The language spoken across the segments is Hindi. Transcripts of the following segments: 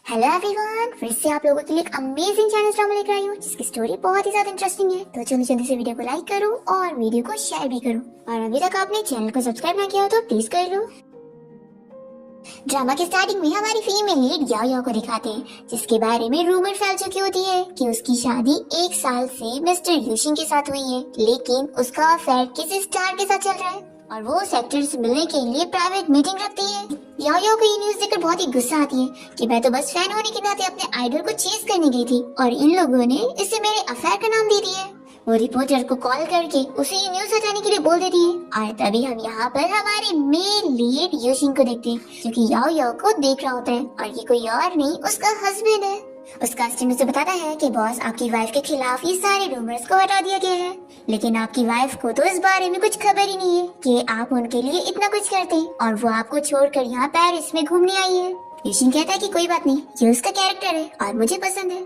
हेलो एवरीवन, फिर से आप लोगों के लिए एक अमेजिंग चाइनीज ड्रामा लेकर आई हूँ जिसकी स्टोरी बहुत ही ज्यादा इंटरेस्टिंग है। तो जल्दी जल्दी से वीडियो को लाइक करो और वीडियो को शेयर भी करो, और अभी तक आपने चैनल को सब्सक्राइब ना किया हो तो प्लीज कर लो। ड्रामा के स्टार्टिंग में हमारी फीमेल लीड याओ याओ को दिखाते हैं, जिसके बारे में रूमर फैल चुकी होती है कि उसकी शादी 1 साल से मिस्टर यूशिंग के साथ हुई है, लेकिन उसका अफेयर किसी स्टार के साथ चल रहा है और वो सेक्टर से मिलने के लिए प्राइवेट मीटिंग रखती है। याओ याओ को ये न्यूज देखकर बहुत ही गुस्सा आती है कि मैं तो बस फैन होने के नाते अपने आइडल को चेस करने गई थी और इन लोगों ने इसे मेरे अफेयर का नाम दे दिया है। वो रिपोर्टर को कॉल करके उसे ये न्यूज हटाने के लिए बोल देती है, और तभी हम यहाँ पर हमारे मेन लीड यूशिंग को देखते हैं, जो कि याओ याओ को देख रहा होता है, और ये कोई और नहीं उसका हस्बैंड है। उसका हस्बैंड उसे बताता है कि बॉस, आपकी वाइफ के खिलाफ ये सारे रूमर्स को हटा दिया गया है, लेकिन आपकी वाइफ को तो इस बारे में कुछ खबर ही नहीं है कि आप उनके लिए इतना कुछ करते हैं और वो आपको छोड़कर यहाँ पेरिस में घूमने आई है। यूशिंग कहता है कि कोई बात नहीं, ये उसका कैरेक्टर है और मुझे पसंद है।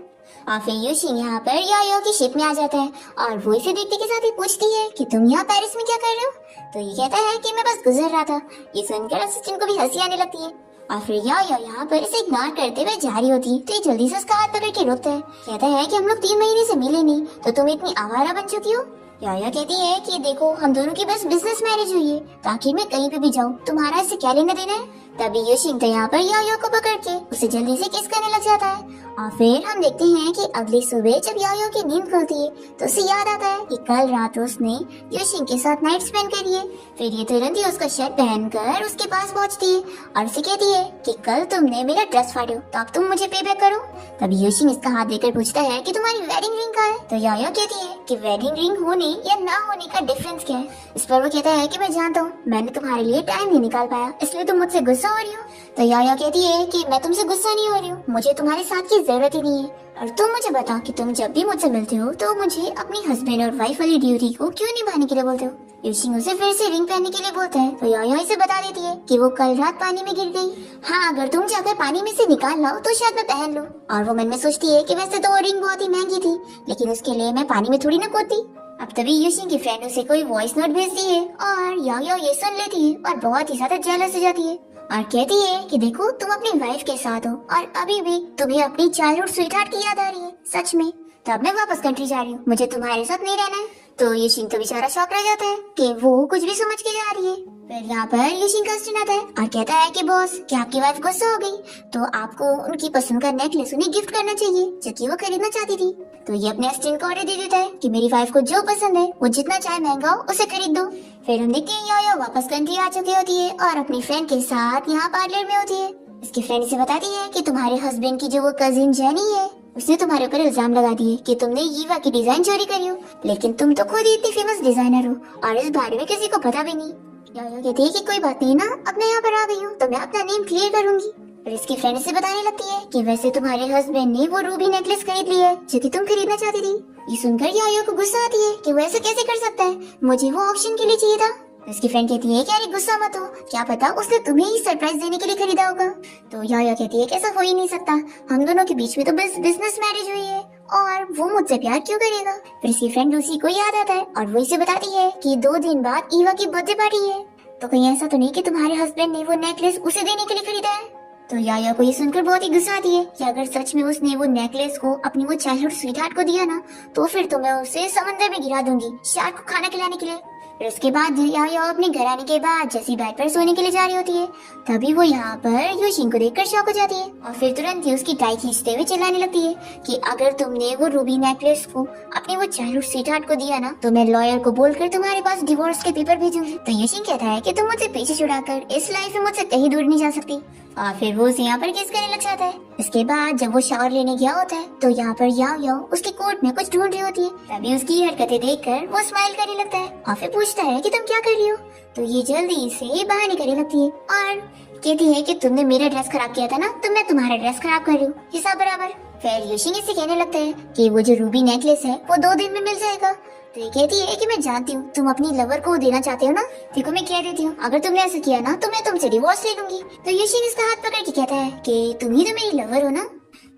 और फिर यूशिंग यहाँ पर याओ याओ की शिप में आ जाता है और वो इसे देखते के साथ ही पूछती है कि तुम यहाँ पेरिस में क्या कर रहे हो। तो ये कहता है कि मैं बस गुजर रहा था। ये सुनकर असिस्टेंट को भी हंसी आने लगती है और फिर याओ याओ यहाँ पर इसे इग्नोर करते हुए जा रही होती है। तो ये जल्दी से उसका हाथ पकड़ के रोकता है, कहता है कि हम लोग 3 महीने से मिले नहीं, तो तुम इतनी आवारा बन चुकी हो। याओ याओ कहती है कि देखो, हम दोनों की बस बिजनेस मैरिज हुई है, ताकि मैं कहीं पे भी जाऊँ, तुम्हारा इससे क्या लेना देना है। तभी यूशिंग तो यहाँ पर याओ याओ को पकड़ के उसे जल्दी से किस करने लग जाता है। और फिर हम देखते हैं कि अगली सुबह जब याओ याओ की नींद खुलती है तो उसे याद आता है कि कल रात उसने यूशिंग के साथ नाइट स्पेंड करी है। फिर ये तुरंत ही उसका शर्ट पहनकर उसके पास पहुंचती है और उसे कहती है कि कल तुमने मेरा ड्रेस फाड़ो, तो अब तुम मुझे पे बैक करो। तभी यूशिंग इसका हाथ देकर पूछता है कि तुम्हारी वेडिंग रिंग कहाँ है। तो याओ याओ कहती है कि वेडिंग रिंग होने या ना होने का डिफरेंस क्या है। इस पर वो कहता है कि मैं जानता हूँ, मैंने तुम्हारे लिए टाइम नहीं निकाल पाया, इसलिए तुम मुझसे गुस्सा हो रही हो। तो याओ याओ कहती है कि मैं तुमसे गुस्सा नहीं हो रही हूँ, मुझे तुम्हारे साथ की जरूरत ही नहीं है, और तुम मुझे बताओ कि तुम जब भी मुझसे मिलते हो तो मुझे अपनी हस्बैंड और वाइफ वाली ड्यूटी को क्यों निभाने के लिए बोलते हो। यूशिंग उसे फिर से रिंग पहनने के लिए बोलता है। तो याओ याओ इसे बता देती है कि वो कल रात पानी में गिर गई। हाँ, अगर तुम जाकर पानी में से निकाल लाओ तो शायद मैं पहन लूं। और वो मन में सोचती है कि वैसे तो वो रिंग बहुत ही महंगी थी, लेकिन उसके लिए मैं पानी में थोड़ी ना कूदती। अब तभी यूशिंग की फ्रेंड उसे कोई वॉइस नोट भेजती है और याओ याओ ये सुन लेती है और बहुत ही ज्यादा जेलस हो जाती है और कहती है कि देखो, तुम अपनी वाइफ के साथ हो और अभी भी तुम्हें अपनी चाइल्डहुड स्वीटहार्ट की याद आ रही है। सच में? तो अब मैं वापस कंट्री जा रही हूँ, मुझे तुम्हारे साथ नहीं रहना है। तो यूशिंग तो बेचारा शॉक रह जाता है कि वो कुछ भी समझ के जा रही है। फिर यहाँ पर यूशिंग का हस्बैंड आता है और कहता है कि बॉस, क्या आपकी वाइफ गुस्सा हो गई, तो आपको उनकी पसंद का नेकलेस उन्हें गिफ्ट करना चाहिए जो कि वो खरीदना चाहती थी। तो ये अपने असिस्टेंट को ऑर्डर दे देता है कि मेरी वाइफ को जो पसंद है वो जितना चाहे महंगा हो उसे खरीद दो। फिर हम देखते हैं याओ याओ वापस कंट्री आ चुकी होती है और अपनी फ्रेंड के साथ यहाँ पार्लर में होती है। इसकी फ्रेंड इसे बताती है कि तुम्हारे हस्बैंड की जो वो कजिन जेनी है, उसने तुम्हारे ऊपर इल्जाम लगा दिए कि तुमने ईवा की डिजाइन चोरी करी हो, लेकिन तुम तो खुद ही इतनी फेमस डिजाइनर हो और इस बारे में किसी को पता भी नहीं। याओ याओ कहती है कि कोई बात नहीं ना, अब मैं यहाँ पर आ गई हूँ तो मैं अपना नेम क्लियर करूंगी। और इसकी फ्रेंड से बताने लगती है कि वैसे तुम्हारे हस्बैंड ने वो रूबी नेकलेस खरीद ली है जो कि तुम खरीदना चाहती थी। ये सुनकर याओ याओ को गुस्सा आती है कि वो ऐसे कैसे कर सकता है, मुझे वो ऑप्शन के लिए चाहिए था। इसकी फ्रेंड कहती है कि अरे गुस्सा मत हो, क्या पता उसने तुम्हें ही सरप्राइज देने के लिए खरीदा होगा। तो याओ याओ कहती है कि ऐसा हो ही नहीं सकता, हम दोनों के बीच में तो बस बिजनेस मैरिज हुई है और वो मुझसे प्यार क्यों करेगा। फिर इसकी फ्रेंड लूसी को याद आता है और वो इसे बताती है कि 2 दिन बाद ईवा की बर्थडे पार्टी है, तो कहीं ऐसा तो नहीं कि तुम्हारे हस्बैंड ने वो नेकलेस उसे देने के लिए खरीदा है। तो याओ याओ को ये सुनकर बहुत ही गुस्सा आती है कि अगर सच में उसने वो नेकलेस को अपनी वो चाइल्डहुड स्वीटहार्ट को दिया ना, तो फिर तो मैं उसे समंदर में गिरा दूंगी शार्क को खाना खिलाने के लिए। फिर उसके बाद याओ याओ अपने घर आने के बाद जैसी बेड पर सोने के लिए जा रही होती है, तभी वो यहाँ पर यूशिंग को देखकर शॉक हो जाती है और फिर तुरंत ही उसकी टाई खींचते हुए चिल्लाने लगती है कि अगर तुमने वो रूबी नेकलेस को अपने वो चाइल्डहुड स्वीटहार्ट को दिया ना, तो मैं लॉयर को बोलकर तुम्हारे पास डिवोर्स के पेपर भेजूंगी। तो यूशिंग कहता है कि तुम मुझसे पीछे छुड़ाकर इस लाइफ में मुझसे कहीं दूर नहीं जा सकती, और फिर वो उसे यहाँ पर किस करने लग जाता है। इसके बाद जब वो शावर लेने गया होता है तो यहाँ पर याओ याओ उसके कोट में कुछ ढूंढ रही होती है, तभी उसकी हरकतें देखकर वो स्माइल करने लगता है और फिर पूछता है कि तुम क्या कर रही हो। तो ये जल्दी से बाहर निकलने लगती है और कहती है कि तुमने मेरा ड्रेस खराब किया था ना, तो मैं तुम्हारा ड्रेस खराब कर रही हूँ, हिसाब बराबर। फिर यूशिंग इसे कहने लगता है कि वो जो रूबी नेकलेस है वो 2 दिन में मिल जाएगा। तो ये कहती है कि मैं जानती हूँ तुम अपनी लवर को देना चाहते हो ना, देखो मैं कह देती हूँ, अगर तुमने ऐसा किया ना तो मैं तुमसे डिवोर्स ले लूंगी। तो यूशिंग इसका हाथ पकड़ के कहता है कि तुम ही तो मेरी लवर हो ना।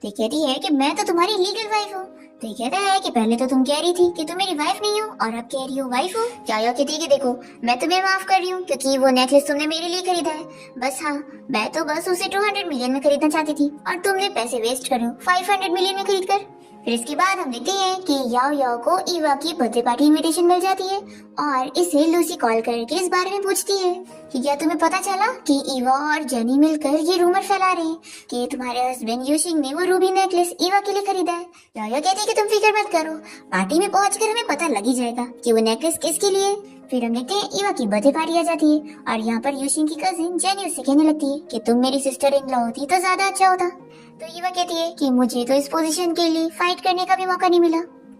तो कहती है कि मैं तो तुम्हारी लीगल वाइफ हूँ। तो ये कहता है कि पहले तो तुम कह रही थी कि तुम मेरी वाइफ नहीं हो और अब कह रही हो वाइफ हो। याया कहती है कि देखो मैं तुम्हें माफ कर रही हूँ क्योंकि वो नेकलेस तुमने मेरे लिए खरीदा है। बस हाँ, मैं तो बस उसे 200 मिलियन में खरीदना चाहती थी और तुमने पैसे वेस्ट करे 500 मिलियन में खरीद कर। फिर इसके बाद हम देखते हैं कि याओ याओ को ईवा की बर्थडे पार्टी इनविटेशन मिल जाती है और इसे लूसी कॉल करके इस बारे में पूछती है कि क्या तुम्हें पता चला कि ईवा और जेनी मिलकर ये रूमर फैला रहे हैं कि तुम्हारे हस्बैंड यूशिंग ने वो रूबी नेकलेस ईवा के लिए खरीदा है। याओ कहती है कि तुम फिक्र मत करो, पार्टी में पहुंचकर हमें पता लग ही जाएगा कि वो नेकलेस किसके लिए। फिर हम देखते हैं ईवा की बर्थडे पार्टी आ जाती है और यहाँ पर यूशिंग की कजिन जेनी उससे कहने लगती है कि तुम मेरी सिस्टर इन लॉ होती तो ज्यादा अच्छा होता। तो ईवा कहती है कि मुझे तो इस पोजीशन के लिए फाइट करने का भी मौका नहीं मिला।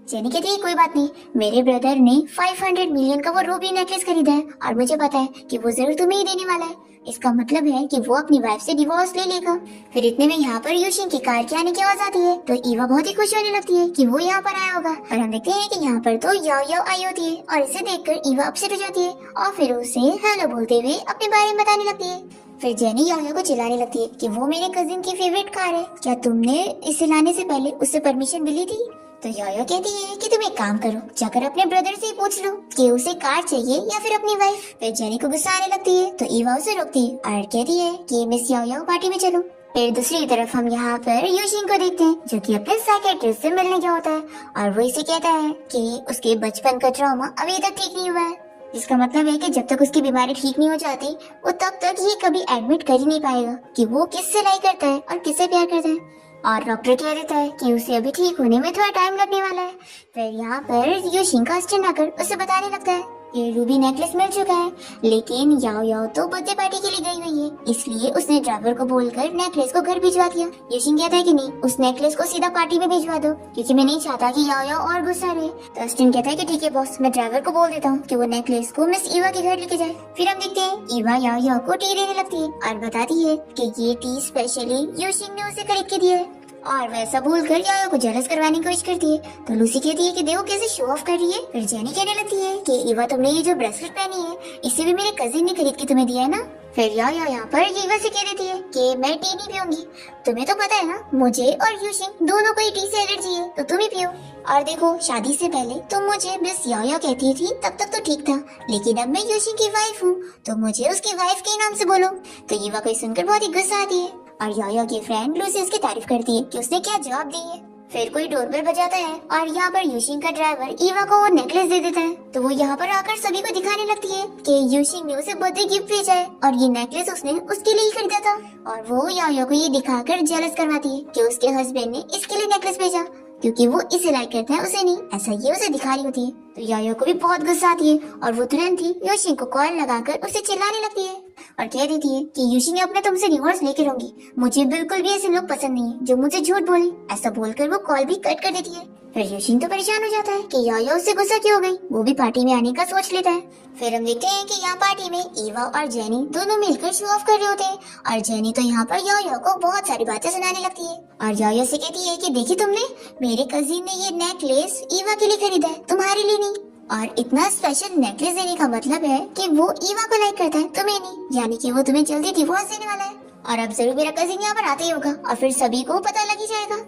जेनी कहती है कोई बात नहीं, मेरे ब्रदर ने 500 मिलियन का वो रूबी नेकलेस खरीदा है और मुझे पता है कि वो जरूर तुम्हें ही देने वाला है। इसका मतलब है कि वो अपनी वाइफ से डिवोर्स ले लेगा। फिर इतने में यहाँ पर यूशिंग की कार के आने की आवाज आती है तो ईवा बहुत ही खुश होने लगती है कि वो यहाँ पर आया होगा और हम देखते हैं कि यहाँ पर तो याओ याओ आई होती है और इसे देखकर ईवा अपसेट हो जाती है और फिर उसे हेलो बोलते हुए अपने बारे में बताने लगती है। फिर जेनी याओ याओ को चिल्लाने लगती है कि वो मेरे कजिन की फेवरेट कार है, क्या तुमने इसे लाने से पहले उससे परमिशन मिली थी। तो याओ कहती है कि तुम एक काम करो, जाकर अपने ब्रदर से पूछ लो कि उसे कार चाहिए या फिर अपनी वाइफ। फिर जेनी को गुस्सा आने लगती है तो ईवा उसे रोकती है और कहती है कि मिस याओ पार्टी में चलो। फिर दूसरी तरफ हम यहाँ पर यूशिंग को देखते हैं जो कि अपने साइकियाट्रिस्ट से मिलने गया होता है और वो इसे कहता है कि उसके बचपन का ट्रॉमा अभी तक ठीक नहीं हुआ है। इसका मतलब है कि जब तक उसकी बीमारी ठीक नहीं हो जाती वो तब तक ये कभी एडमिट कर ही नहीं पाएगा कि वो किससे लाई करता है और किससे प्यार करता है। और डॉक्टर कह देता है कि उसे अभी ठीक होने में थोड़ा टाइम लगने वाला है। फिर यहाँ पर यूशिंग का असिस्टेंट आकर उसे बताने लगता है कि रूबी नेकलेस मिल चुका है, लेकिन याओ याओ तो बर्थडे पार्टी के लिए गई हुई है, इसलिए उसने ड्राइवर को बोलकर नेकलेस को घर भिजवा दिया। यूशिंग कहता है कि नहीं, उस नेकलेस को सीधा पार्टी में भिजवा दो क्योंकि मैं नहीं चाहता कि याओ याओ और गुस्सा रहे। तो असिस्टेंट कहता है कि ठीक है बॉस, मैं ड्राइवर को बोल देता हूँ कि वो नेकलेस को मिस ईवा के घर लेके जाए। फिर हम देखते हैं ईवा याओ याओ को टी देने लगती है और बताती है कि ये टी स्पेशली यूशिंग ने उसे खरीद के दिया है और वैसा बोलकर याओ को जेलस करवाने की कोशिश करती है। तो लूसी कहती है कि देखो कैसे शो ऑफ कर रही है। फिर जेनी कहने लगती है कि ईवा तुमने ये जो ब्रेसलेट पहनी है इसे भी मेरे कजिन ने खरीद के तुम्हें दिया है ना। फिर याओ यहाँ पर ईवा से कह देती है कि मैं टी नहीं पीऊंगी, तुम्हें तो पता है ना मुझे और यूशिंग दोनों को ही टी से एलर्जी है, तो तुम ही पियो। और देखो शादी से पहले तुम मुझे मिस याओ कहती थी तब तक तो ठीक था, लेकिन अब मैं यूशिंग की वाइफ हूँ तो मुझे उसकी वाइफ के नाम से बोलो। तो ईवा को सुनकर बहुत ही गुस्सा आती है और याओ की फ्रेंड लूसी उसकी तारीफ करती है कि उसने क्या जवाब दी है। फिर कोई डोरबेल बजाता है और यहाँ पर यूशिंग का ड्राइवर ईवा को वो नेकलेस दे देता है। तो वो यहाँ पर आकर सभी को दिखाने लगती है कि यूशिंग ने उसे बर्थडे गिफ्ट भेजा है और ये नेकलेस उसने उसके लिए ही खरीदा था। और वो याओ को ये दिखाकर जेलस करवाती है कि उसके हस्बैंड ने इसके लिए नेकलेस भेजा क्योंकि वो इसे लाइक करता है, उसे नहीं, ऐसा ये उसे दिखा रही होती है। तो याओ को भी बहुत गुस्सा आती है और वो तुरंत ही यूशिंग को कॉल लगाकर उसे चिल्लाने लगती है और कह देती है कि यूशिंग अपने तुमसे डिवोर्स लेके रहूंगी, मुझे बिल्कुल भी ऐसे लोग पसंद नहीं है जो मुझे झूठ बोले। ऐसा बोलकर वो कॉल भी कट कर देती है। फिर यूशिंग तो परेशान हो जाता है कि याओ उससे गुस्सा क्यों हो गई, वो भी पार्टी में आने का सोच लेता है। फिर हम देखते हैं कि यहाँ पार्टी में ईवा और जेनी दोनों मिलकर शो ऑफ कर रहे होते हैं और जेनी तो यहाँ पर याओ को बहुत सारी बातें सुनाने लगती है और याओ से कहती है कि देखी तुमने, मेरे कजिन ने ये नेकलेस ईवा के लिए खरीदा है, तुम्हारे लिए नहीं। और इतना स्पेशल नेकलेस देने का मतलब है कि वो ईवा को लाइक करता है, तुम्हें नहीं, यानी कि वो तुम्हें जल्दी डिवोर्स देने वाला है और अब जरूर मेरा कजिन यहाँ पर आता ही होगा और फिर सभी को पता लग ही जाएगा।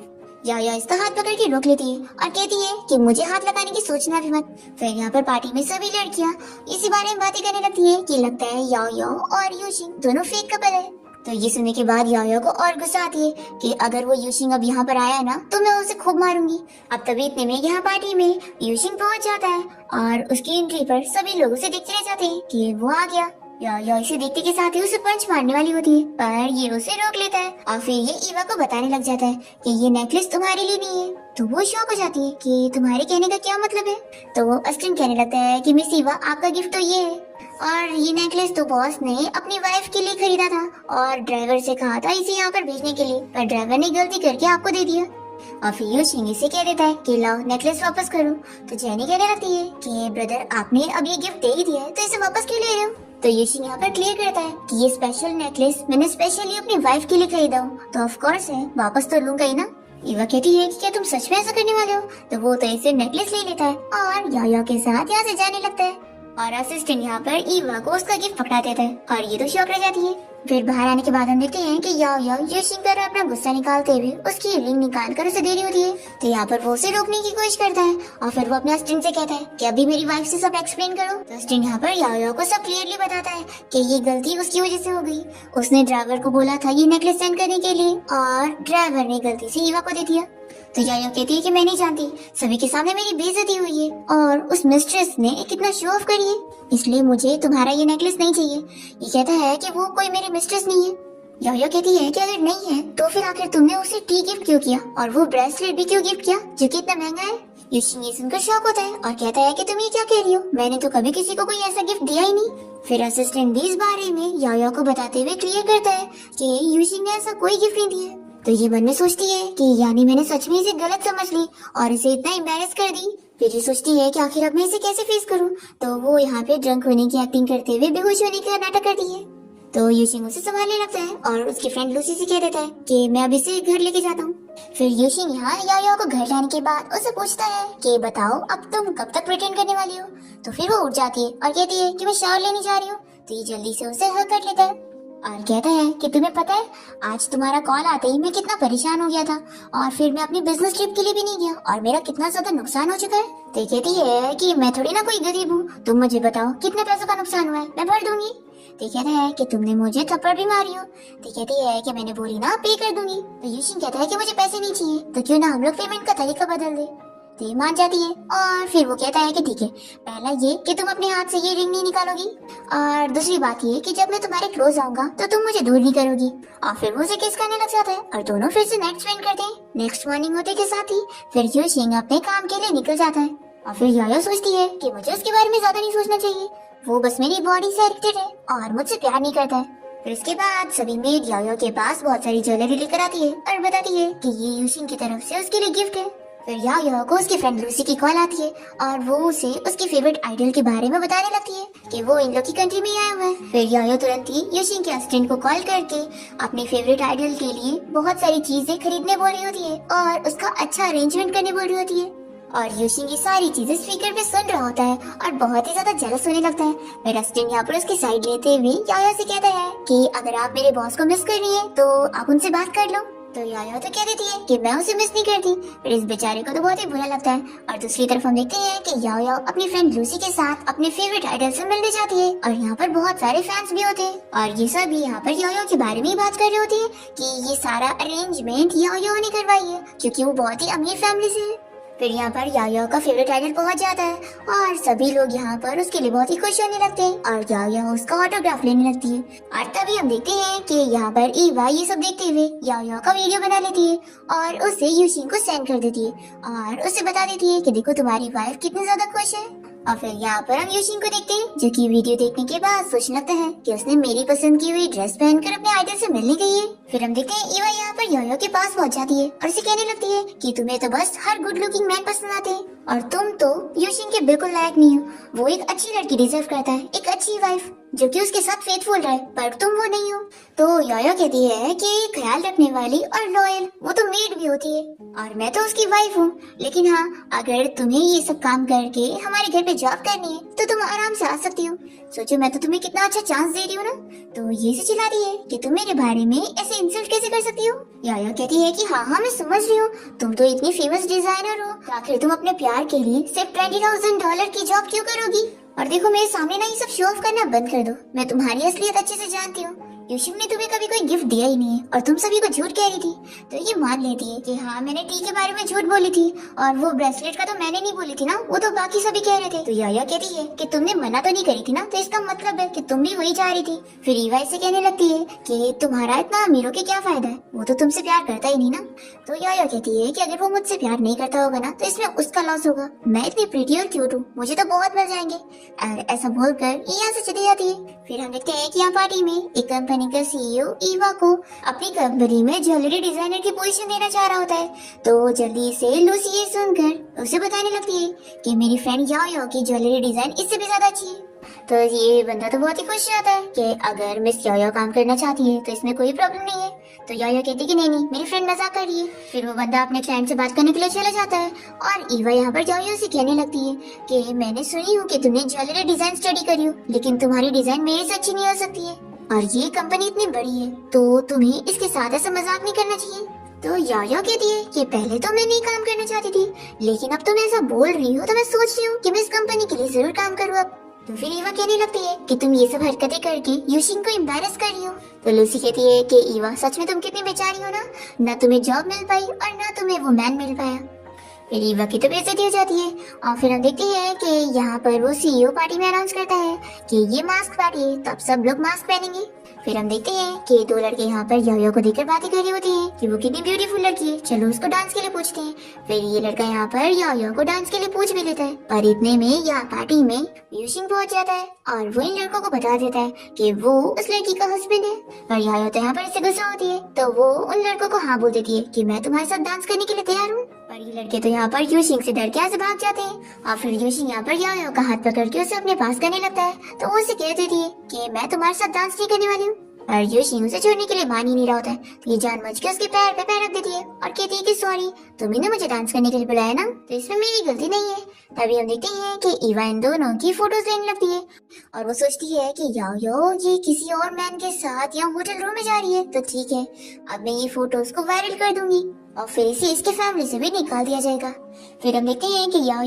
याया इसका हाथ पकड़ के रोक लेती है और कहती है कि मुझे हाथ लगाने की सोचना भी मत। फिर यहाँ पर पार्टी में सभी लड़कियाँ इसी बारे में बातें करने लगती है कि लगता है याओ और यूशिंग दोनों फेक कपल है। तो ये सुनने के बाद याओ को और गुस्सा आती है कि अगर वो यूशिंग अब यहाँ पर आया ना तो मैं उसे खूब मारूंगी। अब तभी इतने में यहाँ पार्टी में यूशिंग पहुँच जाता है और उसकी एंट्री पर सभी लोग उसे देखते रह जाते हैं कि वो आ गया। याओ इसे देखते के साथ ही उसे पंच मारने वाली होती है पर ये उसे रोक लेता है और फिर ये ईवा को बताने लग जाता है कि ये नेकलेस तुम्हारे लिए नहीं है। तो वो शॉक हो जाती है कि तुम्हारे कहने का क्या मतलब है। तो वो असिस्टेंट कहने लगता है कि मिस ईवा आपका गिफ्ट तो ये है और ये नेकलेस तो बॉस ने अपनी वाइफ के लिए खरीदा था और ड्राइवर से कहा था इसे यहाँ पर भेजने के लिए, पर ड्राइवर ने गलती करके आपको दे दिया। और फिर यूशिंग इसे कह देता है कि लाओ नेकलेस वापस करो। तो जेनी कहने लगती है कि ब्रदर आपने अब ये गिफ्ट दे ही दिया है तो इसे वापस क्यों ले रहे हो। तो यूशिंग यहाँ पर क्लियर करता है कि ये स्पेशल नेकलेस मैंने स्पेशली अपनी वाइफ के लिए खरीदा हूँ तो ऑफ कोर्स है वापस तो लूंगा ही ना। ईवा कहती है कि क्या तुम सच में ऐसा करने वाले हो। तो वो तो इसे नेकलेस ले लेता है और याया के साथ यहाँ से जाने लगता है और असिस्टेंट यहाँ पर ईवा को उसका गिफ्ट पकड़ा देता है और ये तो शॉक रह जाती है। फिर बाहर आने के बाद हम देखते हैं कि याओ याओ यूशिंग पर अपना गुस्सा निकालते हुए उसकी रिंग निकाल कर उसे दे रही होती है। तो यहाँ पर वो उसे रोकने की कोशिश करता है और फिर वो अपने असिस्टेंट से कहता है कि अभी मेरी वाइफ से सब एक्सप्लेन करो। तो असिस्टेंट यहाँ पर याओ याओ को सब क्लियरली बताता है कि ये गलती उसकी वजह से हो गई। उसने ड्राइवर को बोला था ये नेकलेस सेंड करने के लिए और ड्राइवर ने गलती से ईवा को दे दिया। तो यायो कहती है कि मैं नहीं जानती, सभी के सामने मेरी बेइज्जती हुई है और उस मिस्ट्रेस ने कितना शो ऑफ करी है, इसलिए मुझे तुम्हारा ये नेकलेस नहीं चाहिए। ये कहता है कि वो कोई मेरी मिस्ट्रेस नहीं है। यायो कहती है कि अगर नहीं है तो फिर आखिर तुमने उसे टी गिफ्ट क्यों किया और वो ब्रेसलेट भी क्यों गिफ्ट किया जो कि इतना महंगा है। यूशिंग ये सुनकर शॉक होता है और कहता है कि तुम ये क्या कह रही हो, मैंने तो कभी किसी को कोई ऐसा गिफ्ट दिया ही नहीं। फिर असिस्टेंट भी इस बारे में यायो को बताते हुए क्लियर करता है कि यूशिंग ने ऐसा कोई गिफ्ट नहीं दिया। तो ये मन में सोचती है कि यानी मैंने सच में इसे गलत समझ ली और इसे इतना एम्बैरेस कर दी। फिर ये सोचती है कि आखिर अब मैं इसे कैसे फेस करूं। तो वो यहाँ पे ड्रंक होने की एक्टिंग करते हुए बेहोश होने का नाटक करती है। तो यूशिंग उसे संभालने लगता है और उसकी फ्रेंड लूसी से कह देता है कि मैं अब इसे घर लेके जाता हूँ। फिर यूशिंग यहाँ याओ को घर लाने के बाद उसे पूछता है कि बताओ अब तुम कब तक प्रिटेंड करने वाली हो। तो फिर वो उठ जाती है और कहती है कि मैं शावर लेने जा रही हूँ। तो ये जल्दी से उसे हग कर लेता है और कहता है कि तुम्हें पता है आज तुम्हारा कॉल आते ही मैं कितना परेशान हो गया था और फिर मैं अपनी बिजनेस ट्रिप के लिए भी नहीं गया और मेरा कितना ज्यादा नुकसान हो चुका है। तो कहती है कि मैं थोड़ी ना कोई गरीब हूँ, तुम मुझे बताओ कितने पैसों का नुकसान हुआ है, मैं भर दूंगी। तो कहता है कि तुमने मुझे थप्पड़ भी मारी हो। तो कहती है कि मैंने बोली ना पे कर दूंगी। तो यूशिंग कहता है कि मुझे पैसे नहीं चाहिए, तो क्यों ना हम लोग पेमेंट का तरीका बदल दे। तो ये मान जाती है और फिर वो कहता है कि ठीक है, पहला ये कि तुम अपने हाथ से ये रिंग नहीं निकालोगी और दूसरी बात ये कि जब मैं तुम्हारे क्लोज आऊंगा तो तुम मुझे दूर नहीं करोगी। और फिर वो उसे किस करने लग जाता है और दोनों फिर से नाइट स्पेंड करते हैं। नेक्स्ट मॉर्निंग होते के साथ ही फिर यूशिंग अपने काम के लिए निकल जाता है और फिर यायो सोचती है कि मुझे उसके बारे में ज्यादा नहीं सोचना चाहिए, वो बस मेरी बॉडी से एडिक्टेड है और मुझसे प्यार नहीं करता है। फिर इसके बाद सभी मेड यायो के पास बहुत सारी ज्वेलरी लेकर आती है और बताती है कि ये यूशिंग की तरफ से उसके लिए गिफ्ट है। फिर यायो को उसकी फ्रेंड लूसी की कॉल आती है और वो उसे उसकी फेवरेट आइडल के बारे में बताने लगती है कि वो इन लोग की कंट्री में आया हुआ है। फिर यायो तुरंत ही यूशिंग के असिस्टेंट को कॉल करके अपने फेवरेट आइडल के लिए बहुत सारी चीजें खरीदने बोल रही होती है और उसका अच्छा अरेंजमेंट करने बोल रही होती है। और यूशिंग ये सारी चीजें स्पीकर पे सुन रहा होता है और बहुत ही ज्यादा जेलस होने लगता है। फिर असिस्टेंट यहाँ पर उसकी साइड लेते हुए यायो से कहता है कि अगर आप मेरे बॉस को मिस कर रही है तो आप उनसे बात कर लो। तो यायो तो कह देती है कि मैं उसे मिस नहीं करती। फिर इस बेचारे को तो बहुत ही बुरा लगता है और दूसरी तरफ हम देखते हैं कि यायो अपनी फ्रेंड लूसी के साथ अपने फेवरेट आइडल से मिलने जाती है और यहाँ पर बहुत सारे फैंस भी होते हैं और ये सब भी यहाँ पर यायो के बारे में ही बात कर रहे होते हैं कि ये सारा अरेंजमेंट यायो ने करवाई है क्योंकि वो बहुत ही अमीर फैमिली से है। फिर यहाँ पर यायो का फेवरेट आइडल पहुंच जाता है और सभी लोग यहाँ पर उसके लिए बहुत ही खुश होने लगते हैं और यायो उसका ऑटोग्राफ लेने लगती है। और तभी हम देखते हैं कि यहाँ पर ईवा ये सब देखते हुए यायो का वीडियो बना लेती है और उसे यूशिंग को सेंड कर देती है और उसे बता देती है कि देखो तुम्हारी वाइफ कितनी ज्यादा खुश है। और फिर यहाँ पर हम यूशिंग को देखते हैं जो कि वीडियो देखने के बाद सोचने लगता है कि उसने मेरी पसंद की हुई ड्रेस पहनकर अपने आइडल से मिलने गई है। फिर हम देखते हैं ईवा यहाँ पर यायो के पास पहुँच जाती है और उसे कहने लगती है कि तुम्हें तो बस हर गुड लुकिंग मैन पसंद आते हैं और तुम तो यूशिंग के बिल्कुल लायक नहीं हो। वो एक अच्छी लड़की डिजर्व करता है, एक अच्छी वाइफ जो कि उसके साथ फेथफुल रहे, पर तुम वो नहीं हो। तो यायो कहती है कि ख्याल रखने वाली और लॉयल वो तो मेड भी होती है और मैं तो उसकी वाइफ हूँ, लेकिन हाँ अगर तुम्हें ये सब काम करके हमारे घर पे जॉब करनी है तो तुम आराम से आ सकती हो। सोचो मैं तो तुम्हें कितना अच्छा चांस दे रही हूँ ना। तो ये से चिल्लाती है कि तुम मेरे बारे में ऐसे इंसल्ट कैसे कर सकती हो। यायो कहती है कि हाँ मैं समझ रही हूँ, तुम तो इतनी फेमस डिजाइनर हो, तो आखिर तुम अपने प्यार के लिए सिर्फ $20,000 की जॉब क्यों करोगी। और देखो मेरे सामने ना ये सब शो ऑफ करना बंद कर दो, मैं तुम्हारी असलियत अच्छे से जानती हूँ। यूशिंग ने तुम्हें कभी कोई गिफ्ट दिया ही नहीं है और तुम सभी को झूठ कह रही थी। तो ये मान लेती है कि हाँ मैंने टी के बारे में झूठ बोली थी और वो ब्रेसलेट का तो मैंने नहीं बोली थी ना, वो तो बाकी सभी कह रहे थे। तो याया कहती है कि तुमने मना तो नहीं करी थी ना, तो इसका मतलब है कि तुम भी वही जा रही थी। फिर ईवा इसे कहने लगती है कि तुम्हारा इतना अमीर के क्या फायदा है, वो तो तुमसे प्यार करता ही नहीं ना। तो याया कहती है कि अगर वो मुझसे प्यार नहीं करता होगा ना तो इसमें उसका लॉस होगा, मैं इतनी प्रीटी और क्यूट हूँ, मुझे तो बहुत मिल जाएंगे। ऐसा बोलकर ये यहाँ से चली जाती है। फिर हम देखते हैं कि यहाँ पार्टी में एक कंपनी का सीईओ ईवा को अपनी कंपनी में ज्वेलरी डिजाइनर की पोजीशन देना चाह रहा होता है। तो जल्दी से लूसी ये सुनकर उसे बताने लगती है कि मेरी फ्रेंड यायो की ज्वेलरी डिजाइन इससे भी ज्यादा अच्छी है। तो ये बंदा तो बहुत ही खुश रहता है कि अगर मिस यायो काम करना चाहती है तो इसमें कोई प्रॉब्लम नहीं है। तो यायो कहती है कि नहीं मेरी फ्रेंड मजाक कर रही है। फिर वो बंदा अपने क्लाइंट से बात करने के लिए चला जाता है और ईवा यहाँ पर यायो से कहने लगती है कि मैंने सुनी हूँ कि तुमने ज्वेलरी डिजाइन स्टडी करी हो, लेकिन तुम्हारी डिजाइन मेरे से अच्छी नहीं हो सकती है। और ये कंपनी इतनी बड़ी है तो तुम्हें इसके साथ ऐसा मजाक नहीं करना चाहिए। तो याया कहती है कि पहले तो मैं नहीं काम करना चाहती थी, लेकिन अब तुम ऐसा बोल रही हो तो मैं सोच रही हूँ कि मैं इस कंपनी के लिए जरूर काम करूँ अब। तो फिर ईवा कहने लगती है कि तुम ये सब हरकतें करके यूशिंग को एम्बैरस कर रही हो। तो लूसी कहती है कि ईवा सच में तुम कितनी बेचारी हो ना तुम्हें जॉब मिल पाई और ना तुम्हें वो मैन मिल पाया। फिर ईवा की तो बेइज्जती हो जाती है और फिर हम देखते हैं कि यहाँ पर वो सीईओ पार्टी में अनाउंस करता है कि ये मास्क पार्टी है तो अब सब लोग मास्क पहनेंगे। फिर हम देखते हैं कि दो लड़के यहाँ पर यो को देखकर बातें कर रही होती हैं कि वो कितनी ब्यूटीफुल लड़की है, चलो उसको डांस के लिए पूछते हैं। फिर ये लड़का यहाँ पर यो को डांस के लिए पूछ भी लेता है, पर इतने में यहाँ पार्टी में यूशिंग पहुँच जाता है और वो इन लड़कों को बता देता है कि वो उस लड़की का हस्बैंड है। पर यो तो यहाँ पर इससे गुस्सा होती है तो वो उन लड़कों को हाँ बोल देती है कि मैं तुम्हारे साथ डांस करने के लिए तैयार हूँ। पर ये लड़के तो यहाँ पर यूशिंग से डर के यहाँ से भाग जाते हैं और फिर यूशिंग यहाँ पर यो का हाथ पकड़ के उसे अपने पास करने लगता है तो वो उसे कह देती है कि मैं तुम्हारे साथ डांस नहीं करने वाली हूँ। और यूशिंग उसे छोड़ने के लिए मान ही नहीं रहा होता है तो ये जानबूझ के उसके पैर पे पैर रख देती है और कहती है कि सॉरी, तुम्ही ने मुझे डांस करने के लिए बुलाया ना, तो इसमें मेरी गलती नहीं है। तभी हम देखते हैं कि ईवा इन दोनों की फोटोज लेने लगती है और वो सोचती है कि यो ये किसी और मैन के साथ यहाँ होटल रूम में जा रही है तो ठीक है, अब मैं ये फोटोज को वायरल कर दूंगी और फिर इसे इसके फैमिली से भी निकाल दिया जाएगा। फिर हम देखते हैं कि यो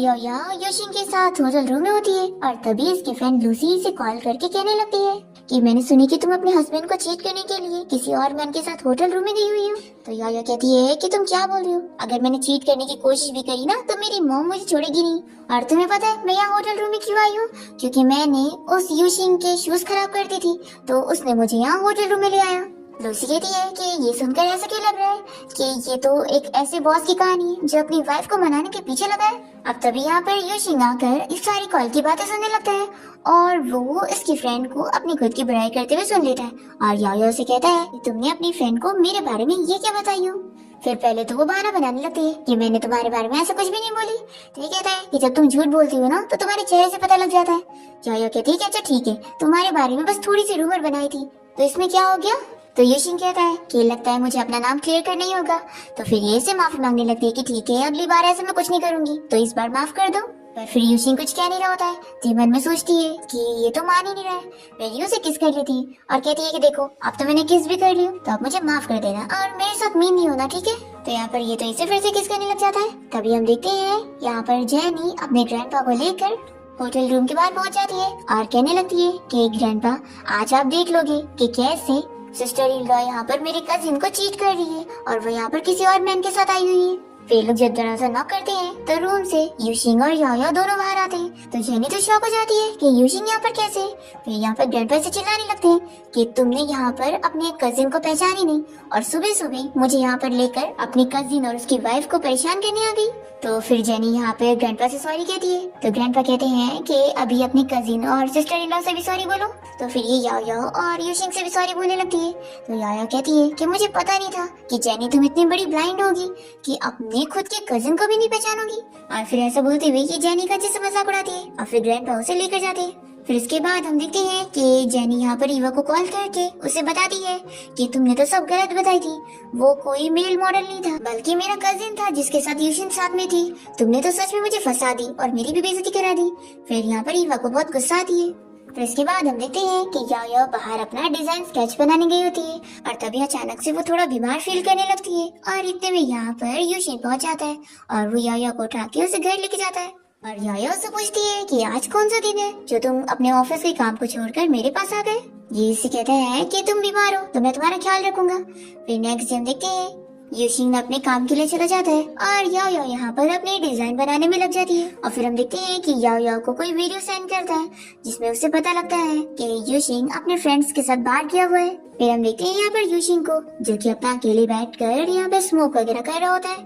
यूशिंग के साथ होटल रूम में होती है और तभी इसकी फ्रेंड लूसी इसे कॉल करके कहने लगती है कि मैंने सुनी कि तुम अपने हस्बैंड को चीट करने के लिए किसी और मैन के साथ होटल रूम में गई हुई हो। तो यो कहती है कि तुम क्या बोल रही हो, अगर मैंने चीट करने की कोशिश भी करी ना तो मेरी मॉम मुझे छोड़ेगी नहीं। और तुम्हें पता है मैं यहाँ होटल रूम में क्यों आई हूँ, क्योंकि मैंने उस यूशिंग के शूज खराब कर दी थी तो उसने मुझे यहाँ होटल रूम में ले आया। लूसी कहती है कि ये सुनकर ऐसा क्यों लग रहा है कि ये तो एक ऐसे बॉस की कहानी है जो अपनी वाइफ को मनाने के पीछे लगा है। अब तभी यहाँ पर यूशिंग आकर इस सारी कॉल की बातें सुनने लगता है और वो इसकी फ्रेंड को अपनी खुद की बुराई करते हुए सुन लेता है और यो से कहता है कि तुमने अपनी फ्रेंड को मेरे बारे में ये क्या बताई हो। फिर पहले तो वो बहाना बनाने लगती है कि मैंने तुम्हारे बारे में ऐसा कुछ भी नहीं बोली। तो ये कहता है कि जब तुम झूठ बोलती हो ना तो तुम्हारे चेहरे से पता लग जाता है। यो कहती है कि अच्छा ठीक है, तुम्हारे बारे में बस थोड़ी सी रूमर बनाई थी तो इसमें क्या हो गया। तो यूशिंग कहता है कि लगता है मुझे अपना नाम क्लियर करना ही होगा। तो फिर ये से माफी मांगने लगती है कि ठीक है अगली बार ऐसे मैं कुछ नहीं करूंगी तो इस बार माफ कर दो। पर फिर यूशिंग कुछ कह नहीं रहा होता है तो मन में सोचती है कि ये तो मान ही नहीं रहा है। फिर उसे किस कर लेती है और कहती है कि देखो अब तो मैंने किस भी कर ली तो आप मुझे माफ कर देना और मेरे साथ मीन नहीं होना, ठीक है। तो यहाँ पर ये तो इसे फिर से किस करने लग जाता है। तभी हम देखते हैं यहाँ पर जेनी अपने ग्रैंडपा को लेकर होटल रूम के बाहर पहुँच जाती है और कहने लगती है कि ग्रैंडपा आज आप देख लोगे कि कैसे सिस्टर इन लॉ यहाँ पर मेरे कजिन को चीट कर रही है और वो यहाँ पर किसी और मैन के साथ आई हुई है। फिर लोग जब दरवाजा नॉक करते हैं तो रूम से यूशिंग और यो दोनों बाहर आते हैं। तो जेनी तो शॉक हो जाती है कि यूशिंग यहाँ पर कैसे। फिर यहाँ पर ग्रैंडपा से चिल्लाने लगते हैं कि तुमने यहाँ पर अपने कजिन को पहचानी नहीं और सुबह सुबह मुझे यहाँ पर लेकर अपनी कजिन और उसकी वाइफ को परेशान करने आ गई। तो फिर जेनी यहाँ पे ग्रैंडपा से सॉरी कहती है तो ग्रैंडपा कहते हैं कि अभी अपनी कजिन और सिस्टर इन लॉ से भी सॉरी बोलो। तो फिर ये यो और यूशिंग से भी सॉरी बोलने लगती है। तो यो कहती है कि मुझे पता नहीं था कि जेनी तुम इतनी बड़ी ब्लाइंड होगी कि अपने खुद के कजिन को भी नहीं पहचानोगी। और फिर ऐसा बोलते हुए ये जेनी का अच्छे से मजाक उड़ाती है और फिर ग्रैंडपा उसे लेकर जाते हैं। फिर इसके बाद हम देखते हैं कि जेनी यहाँ पर ईवा को कॉल करके उसे बताती है कि तुमने तो सब गलत बताई थी, वो कोई मेल मॉडल नहीं था बल्कि मेरा कजिन था जिसके साथ यूशिन साथ में थी। तुमने तो सच में मुझे फंसा दी और मेरी भी बेइज्जती करा दी। फिर यहाँ पर ईवा को बहुत गुस्सा आती है। फिर इसके बाद हम देखते हैं कि यो बाहर अपना डिजाइन स्केच बनाने गई होती है और तभी अचानक से वो थोड़ा बीमार फील करने लगती है और इतने में यहाँ पर यूशिन पहुंच जाता है और वो यो को उठा के उसे घर लेके जाता है। और यो उससे पूछती है कि आज कौन सा दिन है जो तुम अपने ऑफिस के काम को छोड़कर मेरे पास आ गए। ये इसे कहता है कि तुम बीमार हो तो मैं तुम्हारा ख्याल रखूंगा। फिर नेक्स्ट डे हम देखते हैं यूशिंग अपने काम के लिए चला जाता है और यो यहाँ पर अपने डिजाइन बनाने में लग जाती है। और फिर हम देखते हैं कि यो को कोई वीडियो सेंड करता है जिसमें उसे पता लगता है कि यूशिंग अपने फ्रेंड्स के साथ बाहर गया हुआ है। फिर हम देखते हैं यहाँ पर यूशिंग को जो कि अपना अकेले बैठकर यहाँ पर स्मोक वगैरह कर रहा होता है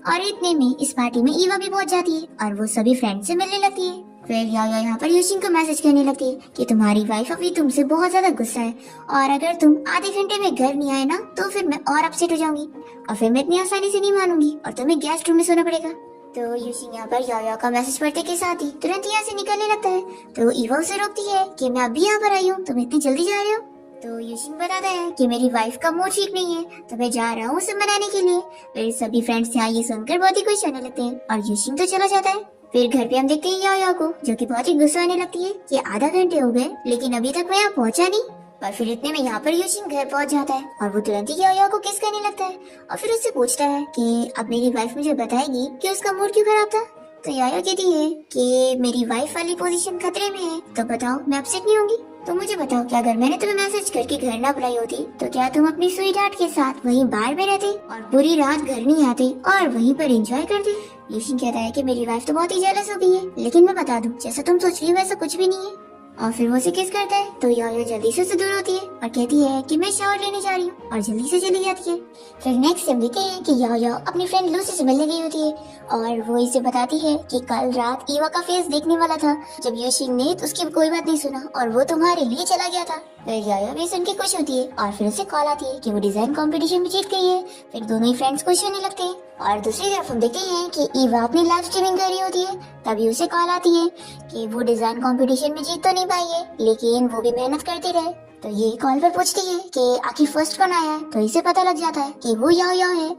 और इतने में इस पार्टी में ईवा भी पहुंच जाती है और वो सभी फ्रेंड से मिलने लगती है। फिर यो यहाँ पर यूशिंग को मैसेज करने लगती है कि तुम्हारी वाइफ अभी तुमसे बहुत ज्यादा गुस्सा है और अगर तुम आधे घंटे में घर नहीं आए ना तो फिर मैं और अपसेट हो जाऊंगी और फिर मैं इतनी आसानी से नहीं मानूंगी और तुम्हें गेस्ट रूम में सोना पड़ेगा। तो यूशिंग यहाँ पर यो का मैसेज पढ़ते के साथ ही तुरंत यहाँ से निकलने लगता है। तो ईवा उसे रोकती है कि मैं अभी यहाँ पर आई हूँ, तुम इतनी जल्दी जा रहे हो। तो यूशिंग बताता है कि मेरी वाइफ का मूड ठीक नहीं है तो मैं जा रहा हूँ उसे मनाने के लिए। फिर सभी फ्रेंड्स यहाँ ये सुनकर बहुत ही खुश होने लगते हैं और यूशिंग तो चला जाता है। फिर घर पे हम देखते हैं यो को जो कि बहुत ही गुस्सा आने लगती है कि आधा घंटे हो गए लेकिन अभी तक मैं यहाँ पहुँचा नहीं। और फिर इतने में यहाँ पर यूशिन घर पहुंच जाता है और वो तुरंत ही याया को किस करने लगता है और फिर उससे पूछता है कि अब मेरी वाइफ मुझे बताएगी कि उसका मूड क्यों खराब था। तो याया कहती है कि मेरी वाइफ वाली पोजीशन खतरे में है, तो बताओ मैं अपसेट नहीं होंगी। तो मुझे बताओ कि अगर मैंने तुम्हें मैसेज करके घर ना बुलाई होती तो क्या तुम अपनी स्वीट हार्ट के साथ वहीं बार में रहते और पूरी रात घर नहीं आते और वहीं पर एंजॉय करते। यूशिन कहता है कि मेरी वाइफ तो बहुत ही जेलस हो गई है, लेकिन मैं बता दूं जैसा तुम सोच रही हो वैसा कुछ भी नहीं है। और फिर वो उसे किस करता है तो याया जल्दी से दूर होती है और कहती है कि मैं शावर लेने जा रही हूँ और जल्दी से चली जाती है। फिर नेक्स्ट हम देखते हैं कि याया अपनी फ्रेंड लूसी से मिलने गई होती है और वो इसे बताती है कि कल रात ईवा का फेस देखने वाला था जब यूशिन ने उसकी कोई बात नहीं सुना और वो तुम्हारे लिए चला गया था। फिर याया भी सुन के खुश होती है और फिर उसे कॉल आती है कि वो डिजाइन कंपटीशन में जीत गई है। फिर दोनों ही फ्रेंड्स खुश होने लगते हैं और दूसरी तरफ हम देखते हैं कि ईवा अपनी लाइव स्ट्रीमिंग कर रही होती है। तभी उसे कॉल आती है कि वो डिजाइन कंपटीशन में जीत तो नहीं पाई है, लेकिन वो भी मेहनत करती रहे। तो ये कॉल पर पूछती है कि आखिर फर्स्ट कौन आया है, तो इसे पता लग जाता है कि वो याया है।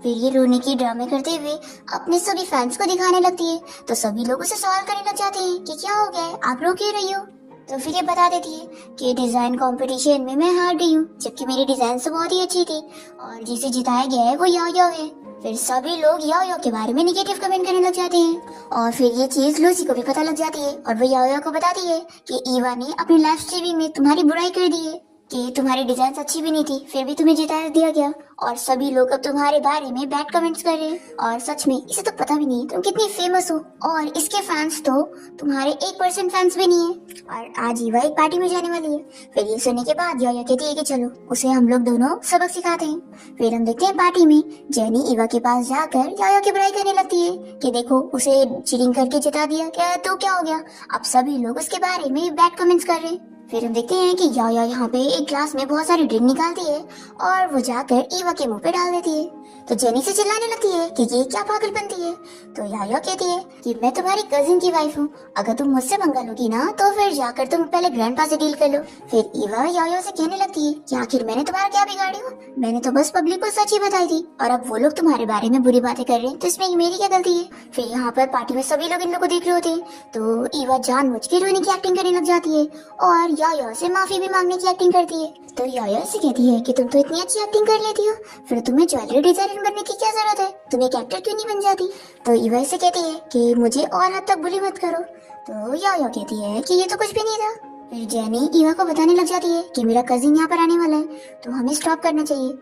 फिर ये रोने की ड्रामे करते हुए अपने सभी फैंस को दिखाने लगती है। तो सभी लोग उसे सवाल करने लग जाते हैं कि क्या हो गया है, आप रो क्यों रही हो। तो फिर ये बता देती है कि डिजाइन कंपटीशन में मैं हार गई हूँ, जबकि मेरी डिजाइन तो बहुत ही अच्छी थी और जिसे जिताया गया है वो याया है। फिर सभी लोग याया के बारे में नेगेटिव कमेंट करने लग जाते हैं और फिर ये चीज लूसी को भी पता लग जाती है और वो याया को बताती है कि ईवा ने अपनी लाइव स्ट्रीमिंग में तुम्हारी बुराई कर दी है कि तुम्हारी डिजाइन अच्छी भी नहीं थी, फिर भी तुम्हें जिता दिया गया और सभी लोग अब तुम्हारे बारे में बैड कमेंट्स कर रहे हैं। और सच में इसे तो पता भी नहीं तुम कितनी फेमस हो और इसके फैंस तो तुम्हारे 1% फैंस भी नहीं है। और आज ईवा एक पार्टी में जाने वाली है। फिर ये सुनने के बाद याया कहती है कि चलो उसे हम लोग दोनों सबक सिखाते हैं। फिर हम देखते हैं पार्टी में जेनी ईवा के पास जाकर याया की बुराई करने लगती है कि देखो उसे चीटिंग करके जिता दिया, क्या तो क्या हो गया। अब सभी लोग उसके बारे में बैड कमेंट्स कर रहे हैं। फिर हम देखते हैं कि याया यहाँ पे एक ग्लास में बहुत सारी ड्रिंक निकालती है और वो जाकर ईवा के मुंह पे डाल देती है। तो जेनी से चिल्लाने लगती है कि ये क्या पागल बनती है। तो याया कहती है कि मैं तुम्हारी कजिन की वाइफ हूँ, अगर तुम मुझसे पंगा लोगी ना तो फिर जाकर तुम पहले ग्रैंडपा से डील कर लो। फिर ईवा याया से कहने लगती है कि आखिर मैंने तुम्हारा क्या बिगाड़ी हूँ, मैंने तो बस पब्लिक को सच ही बताई थी और अब वो लोग तुम्हारे बारे में बुरी बातें कर रहे हैं, तो इसमें मेरी क्या गलती है। फिर यहाँ पर पार्टी में सभी लोग इन लोग को देख रहे होते हैं तो ईवा जानबूझ के रोने की एक्टिंग करने लग जाती है और याया से माफी भी मांगने की एक्टिंग करती है। तो याया से कहती है कि तुम तो इतनी अच्छी एक्टिंग कर लेती हो, फिर तुम्हें ज्वेलरी डिजाइनर बनने की क्या जरूरत है, तुम एक एक्टर क्यों नहीं बन जाती। तो ईवा से कहती है कि मुझे और हद तक बुली मत करो। तो याया कहती है कि ये तो कुछ भी नहीं था। फिर जेनी ईवा को बताने लग जाती है कि मेरा कजिन यहाँ पर आने वाला है तो हमें स्टॉप करना चाहिए।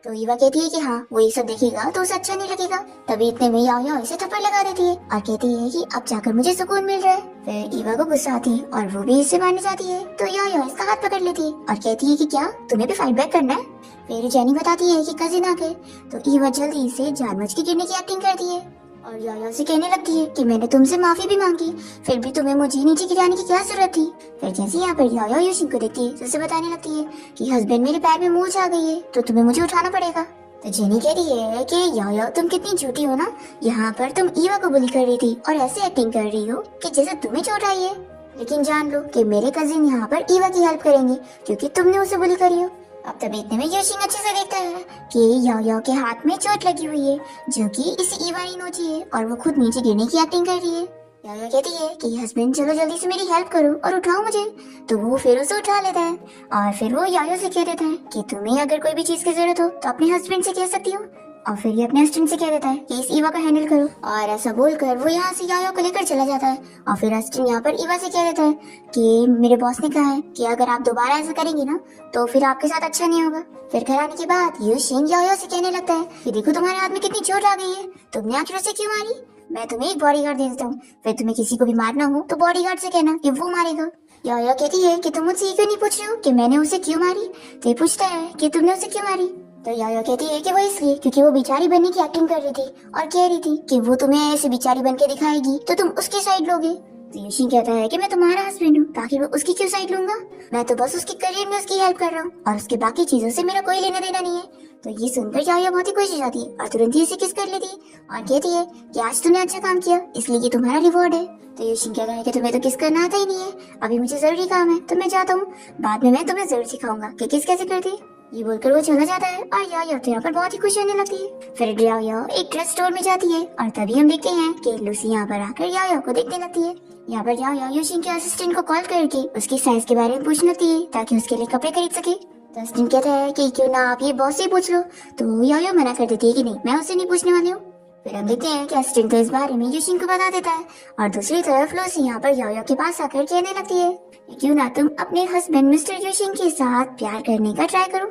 तो ईवा कहती है कि हाँ वो ये सब देखेगा तो उसे अच्छा नहीं लगेगा। तभी इतने में याया इसे थप्पड़ लगा देती है और कहती है कि अब जाकर मुझे सुकून मिल रहा है। फिर ईवा को गुस्सा आती है और वो भी इसे मारने जाती है तो याया इसका हाथ पकड़ लेती है और कहती है कि क्या तुम्हें भी फाइट बैक करना है। फिर जेनी बताती है कि कजिन आ गए तो ईवा जल्दी से जानबूझ के गिरने की एक्टिंग करती है और याया से कहने लगती है कि मैंने तुमसे माफी भी मांगी, फिर भी तुम्हें मुझे नीचे गिराने की क्या जरूरत थी। फिर जैसे यहाँ पर याया यूशिन को देखती है तो उसे बताने लगती है कि हस्बैंड मेरे पैर में मोच आ गई है तो तुम्हें मुझे उठाना पड़ेगा। तो जेनी कह रही है कि याया तुम कितनी झूठी हो ना, यहाँ पर तुम ईवा को बुली कर रही थी और ऐसे एक्टिंग कर रही हो कि जैसे तुम्हें चोट आई है, लेकिन जान लो कि मेरे कजिन यहाँ पर ईवा की हेल्प करेंगे क्योंकि तुमने उसे बुली करी हो। अब तभी इतने में यूशिन अच्छे से देखता है कि याया के हाथ में चोट लगी हुई है जो कि इसे ईवा ने नोची है और वो खुद नीचे गिरने की एक्टिंग कर रही है। याया कहती है कि हस्बैंड चलो जल्दी से मेरी हेल्प करो और उठाओ मुझे। तो वो फिर उसे उठा लेता है और फिर वो याया से कह देता है कि तुम्हें अगर कोई भी चीज की जरूरत हो तो अपने हस्बैंड से कह सकती हो। और फिर ये अपने असिस्टेंट से कह देता है कि इस ईवा को हैंडल करो और ऐसा बोलकर वो यहाँ से याया को लेकर चला जाता है। और फिर असिस्टेंट यहाँ पर ईवा से कह देता है कि मेरे बॉस ने कहा है कि अगर आप दोबारा ऐसा करेंगी ना तो फिर आपके साथ अच्छा नहीं होगा। फिर घर आने के बाद यूशिन याया से कहने लगता है कि देखो तुम्हारे हाथ में कितनी चोट आ गई है, तुमने आखिर उसे क्यों मारी, मैं तुम्हें एक बॉडीगार्ड दे देता हूँ, फिर तुम्हें किसी को भी मारना हो तो बॉडीगार्ड से कहना कि वो मारेगा। याया कहती है कि तुम मुझसे क्यों नहीं पूछ रहे हो कि मैंने उसे क्यों मारी। तो ये पूछता है कि तुमने उसे क्यों मारी। तो याया कहती है कि वो इसलिए क्योंकि वो बिचारी बनने की एक्टिंग कर रही थी और कह रही थी कि वो तुम्हें ऐसे बिचारी बन के दिखाएगी तो तुम उसकी साइड लोगे। तो यूशिन कहता है कि मैं तुम्हारा हस्बैंड हूँ ताकि मैं उसकी क्यों साइड लूंगा, मैं तो बस उसके करियर में उसकी हेल्प कर रहा हूँ और उसके बाकी चीजों से मेरा कोई लेना देना नहीं है। तो ये सुनकर याया बहुत ही खुश हो जाती है और तुरंत ही इसे किस कर लेती है और कहती है कि आज तुमने अच्छा काम किया इसलिए कि तुम्हारा रिवॉर्ड है। तो यूशिन कहता है कि तुम्हें तो किस करना आता ही नहीं है, अभी मुझे जरूरी काम है तो मैं जाता हूँ, बाद में मैं तुम्हें जरूर सिखाऊंगा कि किस कैसे करती है। ये बोलकर वो चला जाता है और याया तो यहाँ पर बहुत ही खुश होने लगती है। फिर याया एक ड्रेस स्टोर में जाती है और तभी हम देखते हैं कि लूसी यहाँ पर आकर याया को देखने लगती है यहाँ पर याओ यूशिंग के असिस्टेंट को कॉल करके उसकी साइज के बारे में पूछने लगती है ताकि उसके लिए कपड़े खरीद सके। तो असिस्टेंट कहता है कि क्यों ना आप ये बॉस से ही पूछ लो। तो याओ मना कर देती है कि नहीं, मैं उससे नहीं पूछने वाली हूँ। फिर हम देखते हैं कि असिस्टेंट तो इस बारे में यूशिंग को बता देता है और दूसरी तरफ लूसी यहाँ पर याओ के पास आकर कहने लगती है क्यों ना तुम अपने हस्बैंड मिस्टर यूशिंग के साथ प्यार करने का ट्राई करो।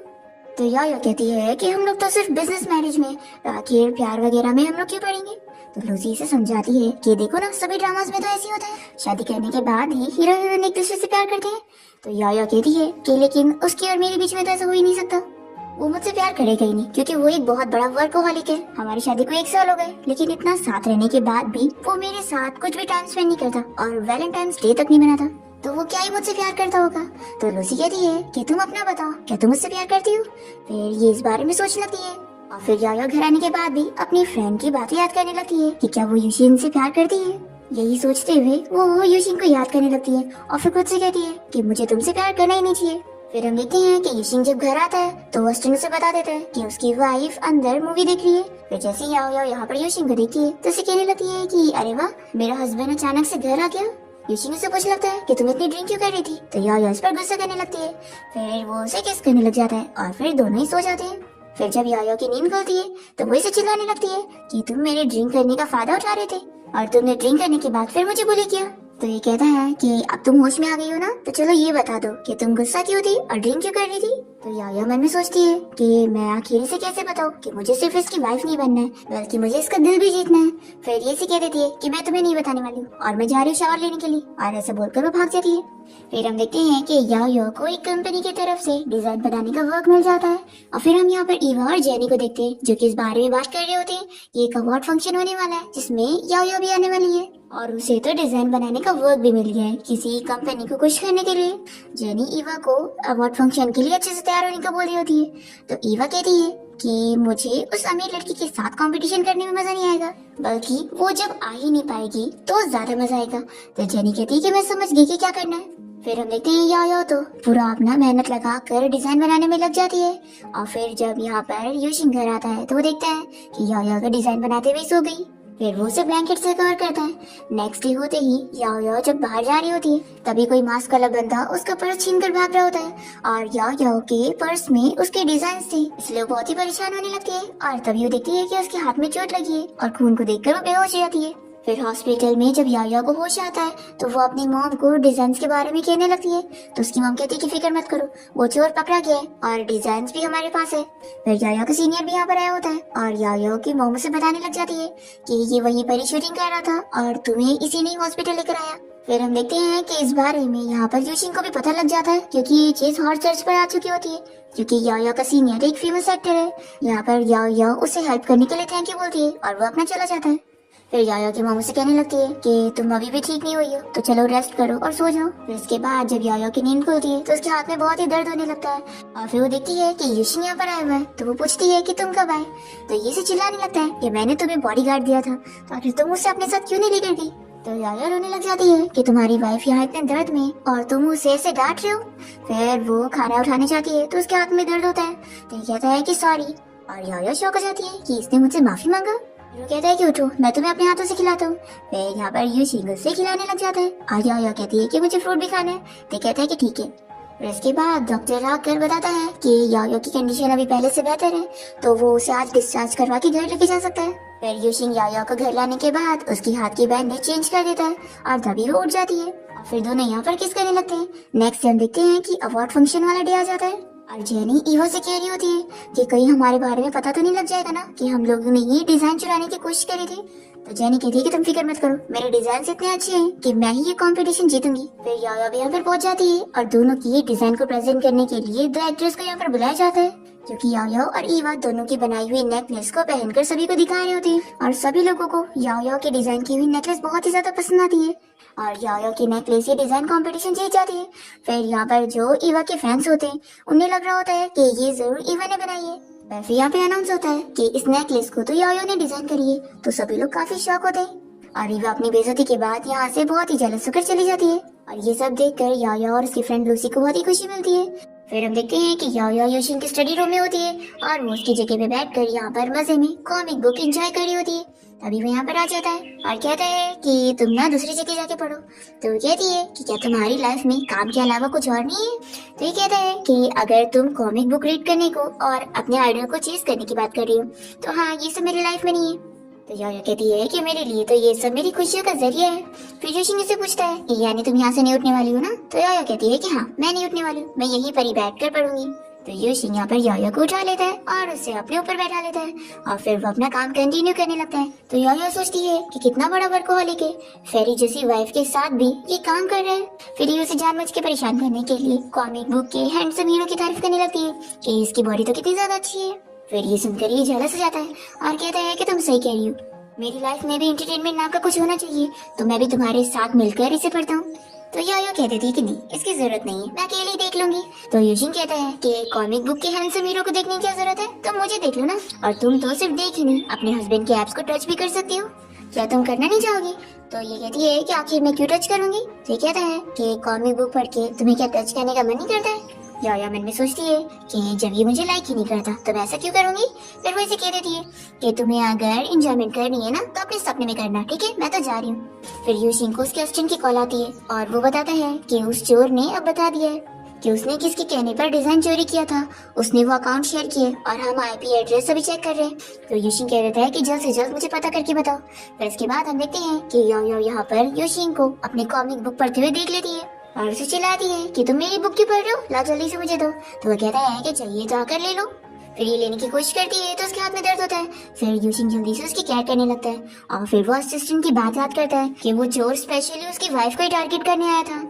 तो याओ कहती है कि हम लोग तो सिर्फ बिजनेस मैरिज में, आखिर प्यार वगैरह में हम लोग क्यों पड़ेंगे। तो लूसी इसे समझाती है कि देखो ना, सभी ड्रामास में तो ऐसे होता है, शादी करने के बाद ही हीरो हीरोइन एक दूसरे से प्यार करते हैं। तो याओ कहती है कि लेकिन उसके और मेरे बीच में तो ऐसा हो ही नहीं सकता। वो मुझसे प्यार करेगा ही नहीं क्योंकि वो एक बहुत बड़ा वर्कहोलिक है। हमारी शादी को 1 साल हो गए लेकिन इतना साथ रहने के बाद भी वो मेरे साथ कुछ भी टाइम स्पेंड नहीं करता और वैलेंटाइंस डे तक नहीं मनाता। तो वो क्या ही मुझसे प्यार करता होगा। तो लूसी कहती है कि तुम अपना बताओ, क्या तुम मुझसे प्यार करती हो। फिर ये इस बारे में सोचने लगती है और फिर याओ घर आने के बाद भी अपनी फ्रेंड की बातें याद करने लगती है कि क्या वो यूशिन से प्यार करती है। यही सोचते हुए वो यूशिन को याद करने लगती है और फिर खुद से कहती है कि मुझे तुमसे प्यार करना ही नहीं चाहिए। फिर हम देखते हैं कि यूशिन जब घर आता है तो असिस्टेंट उसे बता देता है कि उसकी वाइफ अंदर मूवी देख रही है। फिर जैसे याओ यहाँ पर यूशिन को देखती है तो उसे कहने लगती है कि अरे वाह, मेरा हस्बैंड अचानक से घर आ गया। यूशिन उसे पूछने लगता है कि तुम इतनी ड्रिंक क्यों कर रही थी। तो याओ इस पर गुस्सा करने लगती है। फिर वो उसे किस करने लग जाता है और फिर दोनों ही सो जाते हैं। फिर जब याओ की नींद खुलती है तो वो इसे चिल्लाने लगती है कि तुम मेरे ड्रिंक करने का फायदा उठा रहे थे और तुमने ड्रिंक करने के बाद फिर मुझे बुली किया। तो ये कहता है कि अब तुम होश में आ गई हो ना, तो चलो ये बता दो कि तुम गुस्सा क्यों थी और ड्रिंक क्यों कर रही थी। तो याओ मन में सोचती है कि मैं आखिर इसे कैसे बताऊं कि मुझे सिर्फ इसकी वाइफ नहीं बनना है बल्कि मुझे इसका दिल भी जीतना है। फिर ये कह देती है कि मैं तुम्हें नहीं बताने वाली हूँ और मैं जा रही हूँ शावर लेने के लिए, और ऐसा बोलकर वो भाग जाती है। फिर हम देखते हैं कि याओ को एक कंपनी की तरफ से डिजाइन बनाने का वर्क मिल जाता है और फिर हम यहाँ पर ईवा और जेनी को देखते हैं जो कि इस बारे में बात कर रहे होते हैं कि एक अवार्ड फंक्शन होने वाला है जिसमें याओ भी आने वाली है और उसे तो डिजाइन बनाने का वर्क भी मिल गया है किसी कंपनी को खुश करने के लिए। जेनी ईवा को अवार्ड फंक्शन के लिए अच्छे से तैयार होने का बोल रही होती है। तो ईवा कहती है कि मुझे उस अमीर लड़की के साथ कंपटीशन करने में मजा नहीं आएगा, बल्कि वो जब आ ही नहीं पाएगी तो ज्यादा मजा आएगा। तो जेनी कहती है कि मैं समझ गई कि क्या करना है। फिर हम देखते हैं याओ तो पूरा अपना मेहनत लगा कर डिजाइन बनाने में लग जाती है और फिर जब यहाँ पर यूशिन घर आता है तो वो देखता है कि याओ का डिजाइन बनाते हुए सो गई। फिर वो उसे ब्लैंकेट से कवर करता है। नेक्स्ट डे होते ही याओ जब बाहर जा रही होती है तभी कोई मास्क वाला बंदा उसका पर्स छीन कर भाग रहा होता है और याओ के पर्स में उसके डिजाइन थे, इसलिए वो बहुत ही परेशान होने लगती है। और तभी वो देखती है कि उसके हाथ में चोट लगी है और खून को देखकर वो बेहोश हो जाती है। फिर हॉस्पिटल में जब याओ को होश आता है तो वो अपनी मॉम को डिजाइन के बारे में कहने लगती है। तो उसकी मॉम कहती है कि फिक्र मत करो, वो चोर पकड़ा गया है और डिजाइन भी हमारे पास है। फिर याओ का सीनियर भी यहाँ पर आया होता है और याओ की मॉम उसे बताने लग जाती है कि ये वहीं पर ही शूटिंग कर रहा था और तुम्हें इसी ने हॉस्पिटल लेकर आया। फिर हम देखते हैं कि इस बारे में यहाँ पर यूशिन को भी पता लग जाता है क्योंकि ये चीज हॉट सर्च पर आ चुकी होती है क्योंकि याओ का सीनियर एक फेमस एक्टर है। यहाँ पर याओ उसे हेल्प करने के लिए थैंक यू बोलती है और वो अपना चला जाता है। फिर याओ की मॉम से कहने लगती है कि तुम अभी भी ठीक नहीं हुई हो तो चलो रेस्ट करो और सो जाओ। फिर इसके बाद जब याओ की नींद खुलती है तो उसके हाथ में बहुत ही दर्द होने लगता है और फिर वो देखती है कि यूशिन यहाँ पर आया हुआ है। तो वो पूछती है कि तुम कब आए। तो ये से चिल्लाने लगता है कि मैंने तुम्हें बॉडीगार्ड दिया था तो आखिर तुम मुझसे अपने साथ क्यों नहीं लेकर गई। तो याओ रोने लग जाती है कि तुम्हारी वाइफ यहाँ इतने दर्द में और तुम उसे ऐसे डांट रहे हो। फिर वो खाना उठाने जाती है तो उसके हाथ में दर्द होता है तो ये कहता है कि सॉरी और याओ शौक हो जाती है कि इसने मुझसे माफी मांगा। वो कहता है कि उठो, मैं तुम्हें अपने हाथों से खिलाता हूँ। फिर यहाँ पर यूशिन से खिलाने लग जाता है और याओ कहती है कि मुझे फ्रूट भी खाना है। तो कहता है कि ठीक है। फिर इसके बाद डॉक्टर आकर बताता है कि याओ की कंडीशन अभी पहले से बेहतर है तो वो उसे आज डिस्चार्ज करवा के घर लेके जा सकता है। फिर यूशिन याओ को घर लाने के बाद उसकी हाथ की बैंडेज चेंज कर देता है और तभी वो उठ जाती है और फिर दोनों यहाँ पर किस करने लगते हैं। नेक्स्ट हम देखते हैं कि अवार्ड फंक्शन वाला डे आ जाता है और जेनी ईवा से कह रही होती है कि कहीं हमारे बारे में पता तो नहीं लग जाएगा ना कि हम लोगों ने ये डिजाइन चुराने की कोशिश करी थी। तो जेनी कहती है कि तुम फिक्र मत करो, मेरे डिजाइन इतने अच्छे हैं कि मैं ही ये कंपटीशन जीतूंगी। फिर याओ भी यहाँ पर पहुंच जाती है और दोनों की डिजाइन को प्रेजेंट करने के लिए दो एक्ट्रेस को यहाँ पर बुलाया जाता है क्योंकि याओ और ईवा दोनों की बनाई हुई नेकलेस को पहनकर सभी को दिखा रहे होते हैं और सभी लोगों को याओ की डिजाइन की हुई नेकलेस बहुत ही ज्यादा पसंद आती है और याओ की नेकलेस ये डिजाइन कंपटीशन जीत जाती है। फिर यहाँ पर जो ईवा के फैंस होते हैं उन्हें लग रहा होता है कि ये जरूर ईवा ने बनाई है। फिर यहाँ पे अनाउंस होता है कि इस नेकलेस को तो याओ ने डिजाइन करी है। तो सभी लोग काफी शॉक होते हैं और ईवा अपनी बेइज्जती के बाद यहाँ से बहुत ही जेलस होकर चली जाती है और ये सब देखकर याओ और उसकी फ्रेंड लूसी को बहुत ही खुशी मिलती है। फिर हम देखते हैं कि याओ यूशिन की स्टडी रूम में होती है और वो उसकी जगह पे बैठकर यहाँ पर मजे में कॉमिक बुक एंजॉय कर रही होती है। तभी वो यहाँ पर आ जाता है और कहता है कि तुम ना दूसरी जगह जाके पढ़ो। तो वो कहती है कि क्या तुम्हारी लाइफ में काम के अलावा कुछ और नहीं है। तो ये कहता है कि अगर तुम कॉमिक बुक रीड करने को और अपने आइडिया को चेज करने की बात कर रही हो तो हाँ, ये सब मेरी लाइफ में नहीं है। तो याया कहती है कि मेरे लिए तो ये सब मेरी खुशियों का जरिया है। फिर योशिंग से पूछता है कि यानी तुम यहाँ से नहीं उठने वाली हो ना। तो याया कहती है कि हाँ, मैं नहीं उठने वाली हूँ, मैं यहीं पर ही बैठ कर पढ़ूंगी। तो योशिंग यहाँ पर याया को उठा लेता है और उसे अपने ऊपर बैठा लेता है और फिर वो अपना काम कंटिन्यू करने लगता है। तो याया सोचती है कि कितना बड़ा वर्कहॉलिक है, फेरी जैसी वाइफ के साथ भी ये काम कर रहा है। फिर ये उसे जानबूझ के परेशान करने के लिए कॉमिक बुक के हैंडसम हीरो की तारीफ करने लगती है कि इसकी बॉडी तो कितनी ज्यादा अच्छी है। फिर ये सुनकर ये जेलस हो जाता है और कहता है कि तुम सही कह रही हो, मेरी लाइफ में भी एंटरटेनमेंट नाम का कुछ होना चाहिए, तो मैं भी तुम्हारे साथ मिलकर इसे पढ़ता हूँ। तो याया कह देती है कि नहीं, इसकी जरूरत नहीं है, मैं अकेले ही देख लूंगी। तो योशिंग कहता है कि कॉमिक बुक के हैंडसम हीरो को देखने की क्या जरूरत है, तुम मुझे देख लो ना। और तुम तो सिर्फ देख ही नहीं, अपने हस्बैंड के एप्स को टच भी कर सकती हो, क्या तुम करना नहीं चाहोगी। तो ये कहती है कि आखिर मैं क्यों टच करूंगी। तो ये कहता है कि कॉमिक बुक पढ़ के तुम्हें क्या टच करने का मन नहीं करता है। याया मन में सोचती है कि जब ये मुझे लाइक ही नहीं करता तो मैं ऐसा क्यों करूंगी। फिर वो इसे कह देती है कि तुम्हें अगर एंजॉयमेंट करनी है ना तो अपने सपने में करना, ठीक है, मैं तो जा रही हूँ। फिर योशिंग को उसके असिस्टेंट की कॉल आती है और वो बताता है कि उस चोर ने अब बता दिया है कि उसने किसके कहने पर डिजाइन चोरी किया था। उसने वो अकाउंट शेयर किए और हम आईपी एड्रेस अभी चेक कर रहे हैं। तो योशिंग कह देता है कि जल्द से जल्द मुझे पता करके बताओ। फिर इसके बाद हम देखते हैं कि याया यहाँ पर योशिंग को अपनी कॉमिक बुक पढ़ते हुए देख लेती है और उसे चिल्लाती है कि तुम मेरी बुक क्यों पढ़ रहे हो, ला जल्दी से मुझे दो। तो वो कहता है कि चाहिए तो आकर ले लो। फिर ये लेने की कोशिश करती है तो उसके हाथ में दर्द होता है। फिर योशिंग जल्दी से उसकी केयर करने लगता है और फिर वो असिस्टेंट की बात याद करता है कि वो चोर स्पेशली उसकी वाइफ को ही टारगेट करने आया था।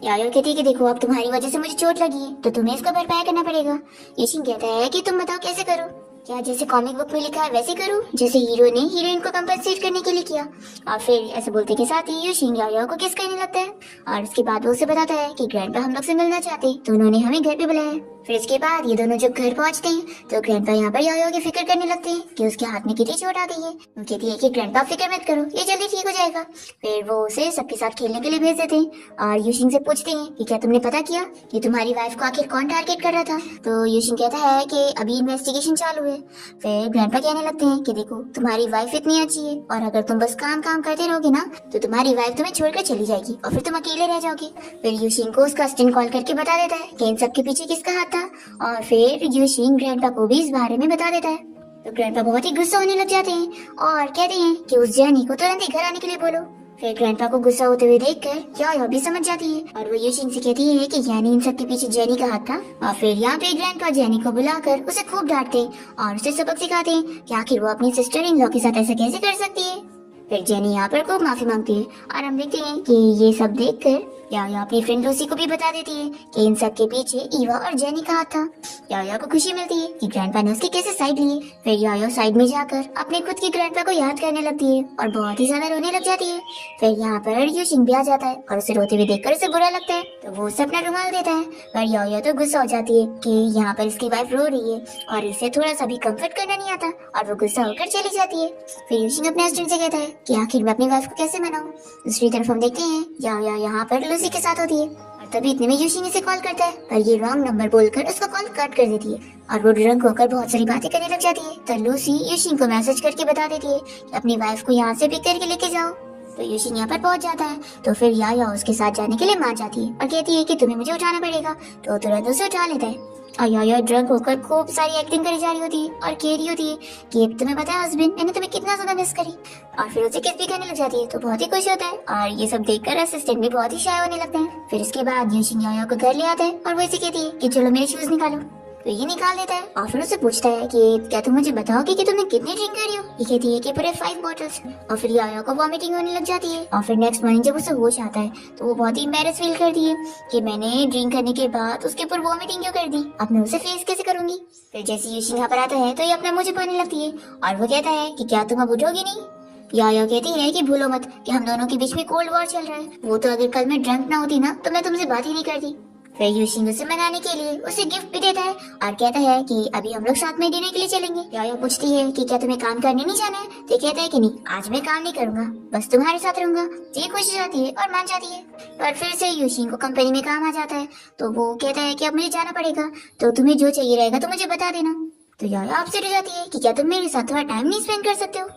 याया कहती है कि देखो, अब तुम्हारी वजह से मुझे चोट लगी है तो तुम्हें इसका भरपाई करना पड़ेगा। योशिंग कहता है कि तुम बताओ कैसे करो, क्या जैसे कॉमिक बुक में लिखा है वैसे करूं, जैसे हीरो ने हीरोइन को कंपनसेट करने के लिए किया। और फिर ऐसे बोलते के साथ ही योशिंग याया को किस करने लगता है और उसके बाद वो उसे बताता है कि ग्रैंडपा हम लोग से मिलना चाहते तो उन्होंने हमें घर पे बुलाया। फिर इसके बाद ये दोनों जब घर पहुंचते हैं तो ग्रैंडपा यहाँ पर याया की फिक्र करने लगते हैं कि उसके हाथ में कितनी चोट आ गई है। वो कहती है कि ग्रैंडपा फिक्र मत करो, ये जल्दी ठीक हो जाएगा। फिर वो उसे सबके साथ खेलने के लिए भेज देते हैं और योशिंग से पूछते हैं कि क्या तुमने पता किया कि तुम्हारी वाइफ को आखिर कौन टारगेट कर रहा था। तो योशिंग कहता है कि अभी इन्वेस्टिगेशन चालू है। फिर ग्रैंडपा कहने लगते हैं कि देखो, तुम्हारी वाइफ इतनी अच्छी है और अगर तुम बस काम काम करते रहोगे ना तो तुम्हारी वाइफ तुम्हें छोड़कर चली जाएगी और फिर तुम अकेले रह जाओगे। फिर योशिंग को उसका असिस्टेंट कॉल करके बता देता है कि इन सब के पीछे किसका हाथ था और फिर योशिंग ग्रैंडपा को भी इस बारे में बता देता है। तो ग्रैंडपा बहुत ही गुस्सा होने लग जाते हैं और कहते हैं कि उस जेनी को तुरंत ही घर आने के लिए बोलो। फिर ग्रैंडपा को गुस्सा होते हुए देखकर याया भी समझ जाती है और वो योशिंग से कहती है कि यानी इन सब के पीछे जेनी का हाथ था। और फिर यहाँ पे ग्रैंडपा जेनी को बुलाकर उसे खूब डांटते और उसे सबक सिखाते हैं कि आखिर वो अपनी सिस्टर इन लॉ के साथ ऐसा कैसे कर सकती है। फिर जेनी यहाँ पर खूब माफी मांगती है और हम देखते हैं कि ये सब देखकर याया अपनी फ्रेंड लूसी को भी बता देती है कि इन सब के पीछे ईवा और जेनी का हाथ था। याया को खुशी मिलती है कि ग्रैंडपा ने उसकी कैसे साइड ली है। फिर याया साइड में जाकर अपने खुद की ग्रैंडपा को याद करने लगती है और बहुत ही ज्यादा रोने लग जाती है। फिर यहाँ पर योशिंग भी आ जाता है और उसे रोते हुए देखकर उसे बुरा लगता है तो वो उसे अपना रुमाल देता है। पर याया तो गुस्सा हो जाती है कि यहाँ पर इसकी वाइफ रो रही है और इसे थोड़ा सा भी कम्फर्ट करना नहीं आता और वो गुस्सा होकर चली जाती है। फिर योशिंग अपने हस्बैंड से कहता है कि आखिर मैं अपनी वाइफ को कैसे मनाऊं। दूसरी तरफ हम देखते हैं याया यहाँ पर लूसी के साथ होती है और तभी इतने में योशिंग इसे कॉल करता है पर ये रॉन्ग नंबर बोलकर उसका कॉल कट कर देती है और वो ड्रंक होकर बहुत सारी बातें करने लग जाती है। तो लूसी योशिंग को मैसेज करके बता देती है कि अपनी वाइफ को यहाँ से पिक करके लेके जाओ। तो योशिंग यहाँ पर पहुंच जाता है तो फिर याया उसके साथ जाने के लिए मान जाती है और कहती है कि तुम्हें मुझे उठाना पड़ेगा। तो तुरंत उसे उठा लेता है और याया ड्रंक होकर खूब सारी एक्टिंग करी जा रही होती है और कह रही होती है कि तुम्हें पता है हस्बैंड, मैंने तुम्हें कितना ज्यादा मिस करी। और फिर उसे किस भी करने लग जाती है तो बहुत ही खुश होता है और ये सब देखकर असिस्टेंट भी बहुत ही शाय होने लगते हैं। फिर इसके बाद योशिंग याया को घर ले आता है और वो इसे कहती है कि चलो मेरे शूज निकालो। तो ये निकाल देता है और फिर उससे पूछता है कि क्या तुम मुझे बताओगे कि तुमने कितनी ड्रिंक करी हो। ये कहती है कि पूरे 5 बॉटल्स। और फिर याया को वॉमिटिंग होने लग जाती है और फिर नेक्स्ट मॉर्निंग जब उसे होश आता है तो वो बहुत ही एम्बैरेस फील करती है कि मैंने ड्रिंक करने के बाद उसके ऊपर वॉमिटिंग क्यों कर दी, अब मैं उसे फेस कैसे करूंगी। फिर जैसे योशिंग यहाँ पर आता है तो ये अपना मुझे पाने लगती है और वो कहता है कि क्या तुम अब उठोगी नहीं। याया कहती है कि भूलो मत कि हम दोनों के बीच में कोल्ड वॉर चल रहा है, वो तो अगर कल मैं ड्रंक ना होती ना तो मैं तुमसे बात ही नहीं करती। फिर योशिंग उसे मनाने के लिए उसे गिफ्ट भी देता है और कहता है कि अभी हम लोग साथ में डिनर के लिए चलेंगे। याया पूछती है कि क्या तुम्हें काम करने नहीं जाना है। तो कहता है कि नहीं, आज मैं काम नहीं करूंगा, बस तुम्हारे साथ रहूंगा। ये खुश हो जाती है और मान जाती है। पर फिर से योशिंग को कंपनी में काम आ जाता है तो वो कहता है कि अब मुझे जाना पड़ेगा, तो तुम्हें जो चाहिए रहेगा तो मुझे बता देना। तो याया अपसेट हो जाती है कि क्या तुम मेरे साथ थोड़ा टाइम नहीं स्पेंड कर सकते हो।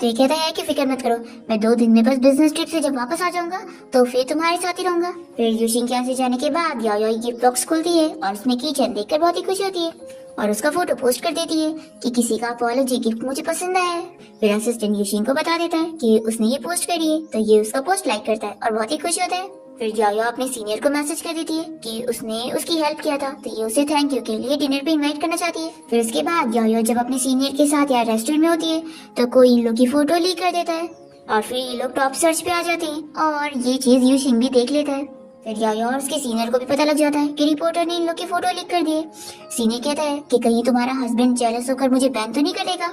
तो ये कहता है कि फिक्र मत करो, मैं 2 दिन में बस बिजनेस ट्रिप से जब वापस आ जाऊंगा तो फिर तुम्हारे साथ ही रहूंगा। फिर यूशिंग के यहाँ से जाने के बाद याया गिफ्ट बॉक्स खोलती है और उसमें कीचेन देखकर बहुत ही खुश होती है और उसका फोटो पोस्ट कर देती है कि किसी का अपॉलॉजी गिफ्ट मुझे पसंद आया है। फिर असिस्टेंट यूशिंग को बता देता है कि उसने ये पोस्ट करी है, तो ये उसका पोस्ट लाइक करता है और बहुत ही खुश होता है। फिर याया अपने सीनियर को मैसेज कर देती है कि उसने उसकी हेल्प किया था, तो ये उसे थैंक यू के लिए डिनर पे इनवाइट करना चाहती है। फिर उसके बाद याया जब अपने सीनियर के साथ यार रेस्टोरेंट में होती है तो कोई इन लोग की फोटो लीक कर देता है और फिर ये लोग टॉप सर्च पे आ जाते हैं और ये चीज यूशिंग भी देख लेता है। फिर याया और उसके सीनियर को भी पता लग जाता है कि रिपोर्टर ने इन लोग की फोटो लीक कर दी है। सीनियर कहता है कि कहीं तुम्हारा हस्बैंड जेलस होकर मुझे बैन तो नहीं कर देगा।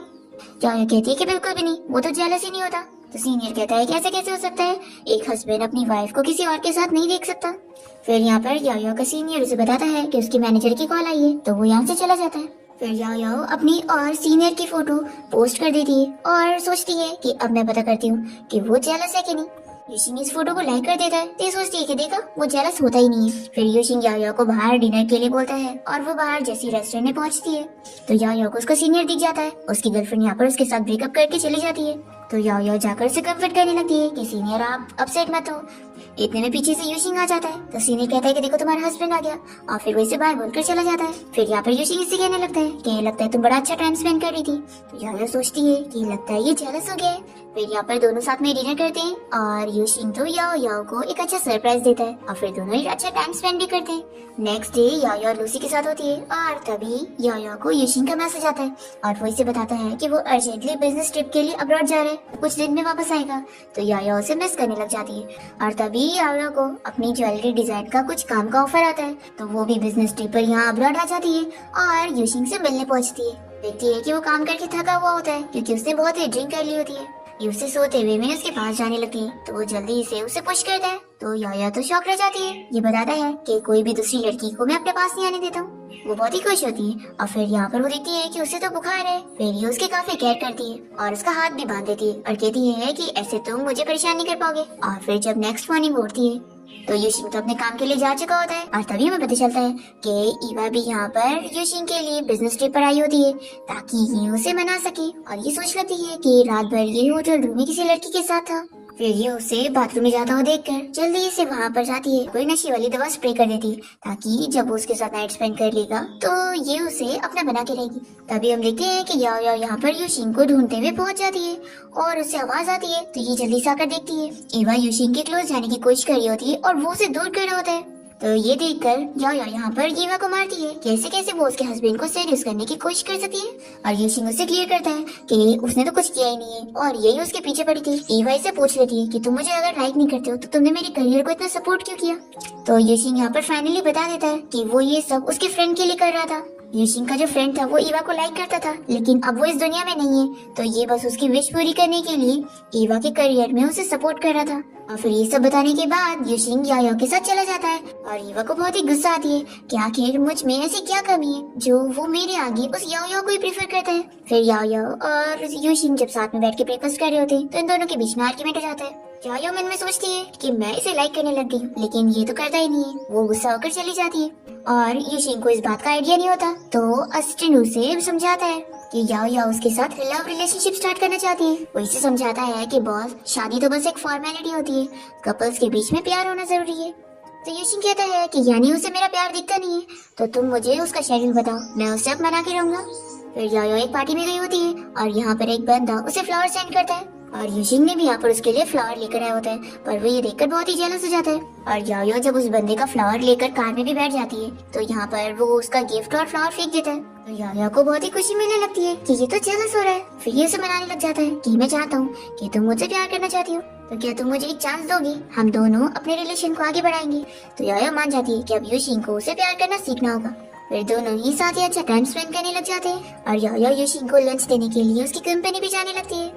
याया कहती है कि बिल्कुल भी नहीं, वो तो जेलस ही नहीं होता। तो सीनियर कहता है कि ऐसे कैसे हो सकता है, एक हस्बैंड अपनी वाइफ को किसी और के साथ नहीं देख सकता। फिर यहाँ पर याया का सीनियर उसे बताता है कि उसकी मैनेजर की कॉल आई है, तो वो यहाँ से चला जाता है। फिर याया अपनी और सीनियर की फोटो पोस्ट कर देती है और सोचती है कि अब मैं पता करती हूँ कि वो जेलस है कि नहीं। यूशिंग इस फोटो को लाइक कर देता है तो ये सोचती है कि देखा वो जेलस होता ही नहीं है। फिर यूशिंग याया को बाहर डिनर के लिए बोलता है और वो बाहर जैसी रेस्टोरेंट में पहुंचती है तो याया को उसका सीनियर दिख जाता है। उसकी गर्लफ्रेंड यहाँ पर उसके साथ ब्रेकअप करके चली जाती है। तो याया जाकर उसे कंफर्ट करने लगती है कि सीनियर आप अपसेट मत हो। इतने में पीछे से यूशिंग आ जाता है तो सीनियर कहता है कि देखो तुम्हारा हस्बैंड आ गया और फिर वो इसे बाय बोलकर चला जाता है। फिर यहाँ पर यूशिंग इससे कहने लगता है कि लगता है तुम बड़ा अच्छा टाइम स्पेंड कर रही थी। तो याया सोचती है कि लगता है ये जेलस हो गया है। फिर यहाँ पर दोनों साथ में डिनर करते हैं और यूशिंग तो याओ को एक अच्छा सरप्राइज देता है और फिर दोनों ही अच्छा टाइम स्पेंड भी करते हैं। नेक्स्ट डे याया लूसी के साथ होती है और तभी याया को यूशिंग का मैसेज आता है और वो इसे बताता है कि वो अर्जेंटली बिजनेस ट्रिप के लिए अब्रॉड जा रहे हैं, कुछ दिन में वापस आएगा। तो याया उसे मिस करने लग जाती है और तभी याया को अपनी ज्वेलरी डिजाइन का कुछ काम का ऑफर आता है तो वो भी बिजनेस ट्रिप पर यहाँ अब्रॉड आ जाती है और यूशिंग से मिलने पहुंचती है। देखती है कि वो काम करके थका हुआ होता है क्योंकि उसने बहुत ही ड्रिंक कर ली होती है। ये उसे सोते हुए में उसके पास जाने लगती है तो वो जल्दी से उसे पुश करता है तो याया तो शॉक रह जाती है। ये बताता है कि कोई भी दूसरी लड़की को मैं अपने पास नहीं आने देता हूँ। वो बहुत ही खुश होती है और फिर यहाँ पर वो देखती है कि उसे तो बुखार है। फिर ये उसके काफी केयर करती है और उसका हाथ भी बांध देती है और कहती है कि ऐसे तुम मुझे परेशान नहीं कर पाओगे। और फिर जब नेक्स्ट मॉर्निंग उठती है तो यूशिंग तो अपने काम के लिए जा चुका होता है और तभी हमें पता चलता है कि ईवा भी यहाँ पर यूशिंग के लिए बिजनेस ट्रिप पर आई होती है ताकि ये उसे मना सके और ये सोच लेती है कि रात भर ये होटल रूम में किसी लड़की के साथ था। फिर ये उसे बाथरूम में जाता हुआ देखकर जल्दी से वहाँ पर जाती है, कोई नशे वाली दवा स्प्रे कर देती है ताकि जब वो उसके साथ नाइट स्पेंड कर लेगा तो ये उसे अपना बना के रहेगी। तभी हम देखते हैं कि याओ यहाँ पर यूशिंग को ढूंढते हुए पहुंच जाती है और उससे आवाज आती है तो ये जल्दी से आकर देखती है ईवा यूशिंग के क्लोज जाने की कोशिश कर रही होती है और वो उसे दूर कर रहा होता है। तो ये देखकर याया यहाँ पर ईवा को मारती है। कैसे कैसे वो उसके हस्बैंड को सेड्यूस करने की कोशिश कर सकती है और यूशिंग उसे क्लियर करता है कि उसने तो कुछ किया ही नहीं है और यही उसके पीछे पड़ी थी। ईवा इसे पूछ लेती है कि तुम मुझे अगर लाइक नहीं करते हो तो तुमने मेरे करियर को इतना सपोर्ट क्यों किया। तो यूशिंग यहाँ पर फाइनली बता देता है कि वो ये सब उसके फ्रेंड के लिए कर रहा था। यूशिंग का जो फ्रेंड था वो ईवा को लाइक करता था लेकिन अब वो इस दुनिया में नहीं है तो ये बस उसकी विश पूरी करने के लिए ईवा के करियर में उसे सपोर्ट कर रहा था। और फिर ये सब बताने के बाद यूशिंग याया के साथ चला जाता है और ईवा को बहुत ही गुस्सा आती है कि आखिर मुझ में ऐसी क्या कमी है जो वो मेरे आगे उस याया को ही प्रेफर करता है। फिर याया और यूशिंग जब साथ में बैठ के ब्रेकफास्ट कर रहे होते हैं तो इन दोनों के बीच में आर्ग्यूमेंट हो जाता है। याया मन में सोचती है कि मैं इसे लाइक करने लग गई लेकिन ये तो करता ही नहीं है। वो गुस्सा होकर चली जाती है और यूशिंग को इस बात का आइडिया नहीं होता तो असिस्टेंट उसे समझाता है कि याया उसके साथ लव रिलेशनशिप स्टार्ट करना चाहती है। वो इसे समझाता है कि बॉस शादी तो बस एक फॉर्मेलिटी होती है, कपल्स के बीच में प्यार होना जरूरी है। तो यूशिंग कहता है कि यानी उसे मेरा प्यार दिखता नहीं है तो तुम मुझे उसका शेड्यूल बताओ, मैं उसे अब मना के रहूंगा। फिर याया एक पार्टी में गई होती है और यहाँ पर एक बंदा उसे फ्लावर सेंड करता है और यूशिंग ने भी यहाँ पर उसके लिए फ्लावर लेकर आया होता है पर वो ये देखकर बहुत ही जेलस हो जाता है। और याया जब उस बंदे का फ्लावर लेकर कार में भी बैठ जाती है तो यहाँ पर वो उसका गिफ्ट और फ्लावर फेंक देता है। तो याया को बहुत ही खुशी मिलने लगती है कि ये तो जेलस हो रहा है। फिर ये उसे मनाने लग जाता है कि मैं चाहता हूँ कि तुम मुझसे प्यार करना चाहती हो तो क्या तुम मुझे एक चांस दोगी, हम दोनों अपने रिलेशन को आगे बढ़ाएंगे। तो याया मान जाती है कि अब यूशिंग को उसे प्यार करना सीखना होगा। फिर दोनों ही साथ ही अच्छा टाइम स्पेंड करने लग जाते हैं और याया यूशिंग को लंच देने के लिए उसकी कंपनी भी जाने लगती है।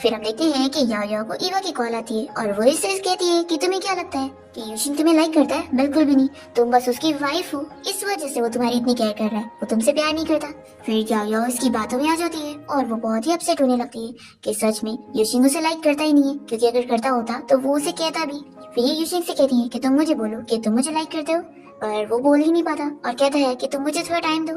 फिर हम देखते हैं कि याया को ईवा की कॉल आती है और वो इससे कहती है कि तुम्हें क्या लगता है कि यूशिंग तुम्हें लाइक करता है? बिल्कुल भी नहीं, तुम बस उसकी वाइफ हो, इस वजह से वो तुम्हारी इतनी केयर कर रहा है, वो तुमसे प्यार नहीं करता। फिर याया उसकी बातों में आ जाती है और वो बहुत ही अपसेट होने लगती है कि सच में यूशिंग उसे लाइक करता ही नहीं है क्योंकि अगर करता होता तो वो उसे कहता भी। फिर ये यूशिंग से कहती है कि तुम मुझे बोलो कि तुम मुझे लाइक करते हो पर वो बोल ही नहीं पाता और कहता है कि तुम मुझे थोड़ा टाइम दो।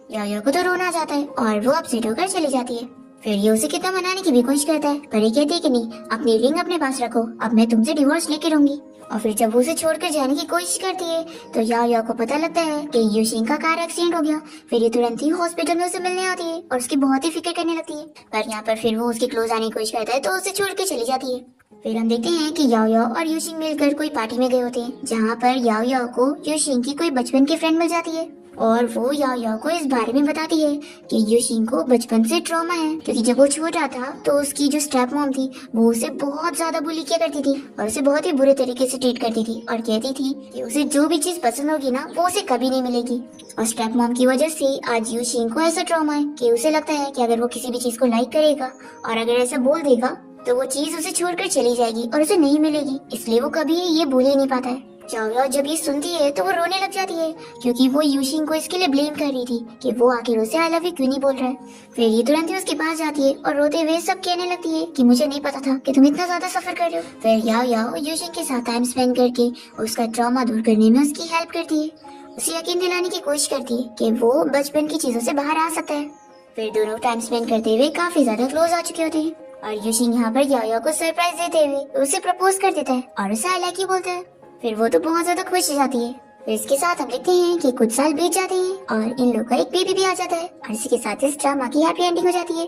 याओ को तो रोना आ जाता है और वो अपसेट होकर चली जाती है। फिर ये उसे कितना मनाने की भी कोशिश करता है, पर ये कहती है कि नहीं, अपनी रिंग अपने पास रखो, अब मैं तुमसे डिवोर्स लेके रहूंगी। और फिर जब वो उसे छोड़कर जाने की कोशिश करती है तो याओ को पता लगता है कि यूशिंग का कार एक्सीडेंट हो गया। फिर ये तुरंत ही हॉस्पिटल में उसे मिलने आती है और उसकी बहुत ही फिक्र करने लगती है। पर यहाँ पर फिर वो उसके क्लोज आने की कोशिश करता है तो उसे छोड़ के चली जाती है। फिर हम देखते हैं कि याओ और यूशिंग मिलकर कोई पार्टी में गए होते हैं, जहाँ पर याओ को यूशिंग की कोई बचपन की फ्रेंड मिल जाती है और वो याओ को इस बारे में बताती है कि यूशिंग को बचपन से ट्रॉमा है, क्योंकि जब वो छोटा था तो उसकी जो स्टेप मॉम थी वो उसे बहुत ज्यादा बुली किया करती थी और उसे बहुत ही बुरे तरीके से ट्रीट करती थी और कहती थी कि उसे जो भी चीज पसंद होगी ना वो उसे कभी नहीं मिलेगी। और स्टेप मॉम की वजह से आज यूशिंग को ऐसा ट्रॉमा है कि उसे लगता है कि अगर वो किसी भी चीज को लाइक करेगा और अगर ऐसा बोल देगा तो वो चीज उसे छोड़कर चली जाएगी और उसे नहीं मिलेगी, इसलिए वो कभी ये भूल ही नहीं पाता है। याओ जब ये सुनती है तो वो रोने लग जाती है, क्योंकि वो यूशिंग को इसके लिए ब्लेम कर रही थी कि वो आखिर उसे आई लव यू क्यों नहीं बोल रहा है। फिर ये तुरंत ही उसके पास जाती है और रोते हुए सब कहने लगती है कि मुझे नहीं पता था कि तुम इतना ज्यादा सफर कर रहे हो। फिर याओ यूशिंग के साथ टाइम स्पेंड करके उसका ट्रॉमा दूर करने में उसकी हेल्प करती है, उसे यकीन दिलाने की कोशिश करती है कि वो बचपन की चीजों से बाहर आ सकता है। फिर दोनों टाइम स्पेंड करते हुए काफी ज्यादा क्लोज आ चुके होते हैं और यूशिंग यहाँ पर याओ को सरप्राइज देते हुए उसे प्रपोज कर देता है और उसे आई लाइक यू बोलता है। फिर वो तो बहुत ज्यादा खुश हो जाती है। फिर इसके साथ हम देखते हैं कि कुछ साल बीत जाते हैं और इन लोगों का एक बेबी भी आ जाता है और इसी के साथ इस ड्रामा की हैप्पी एंडिंग हो जाती है।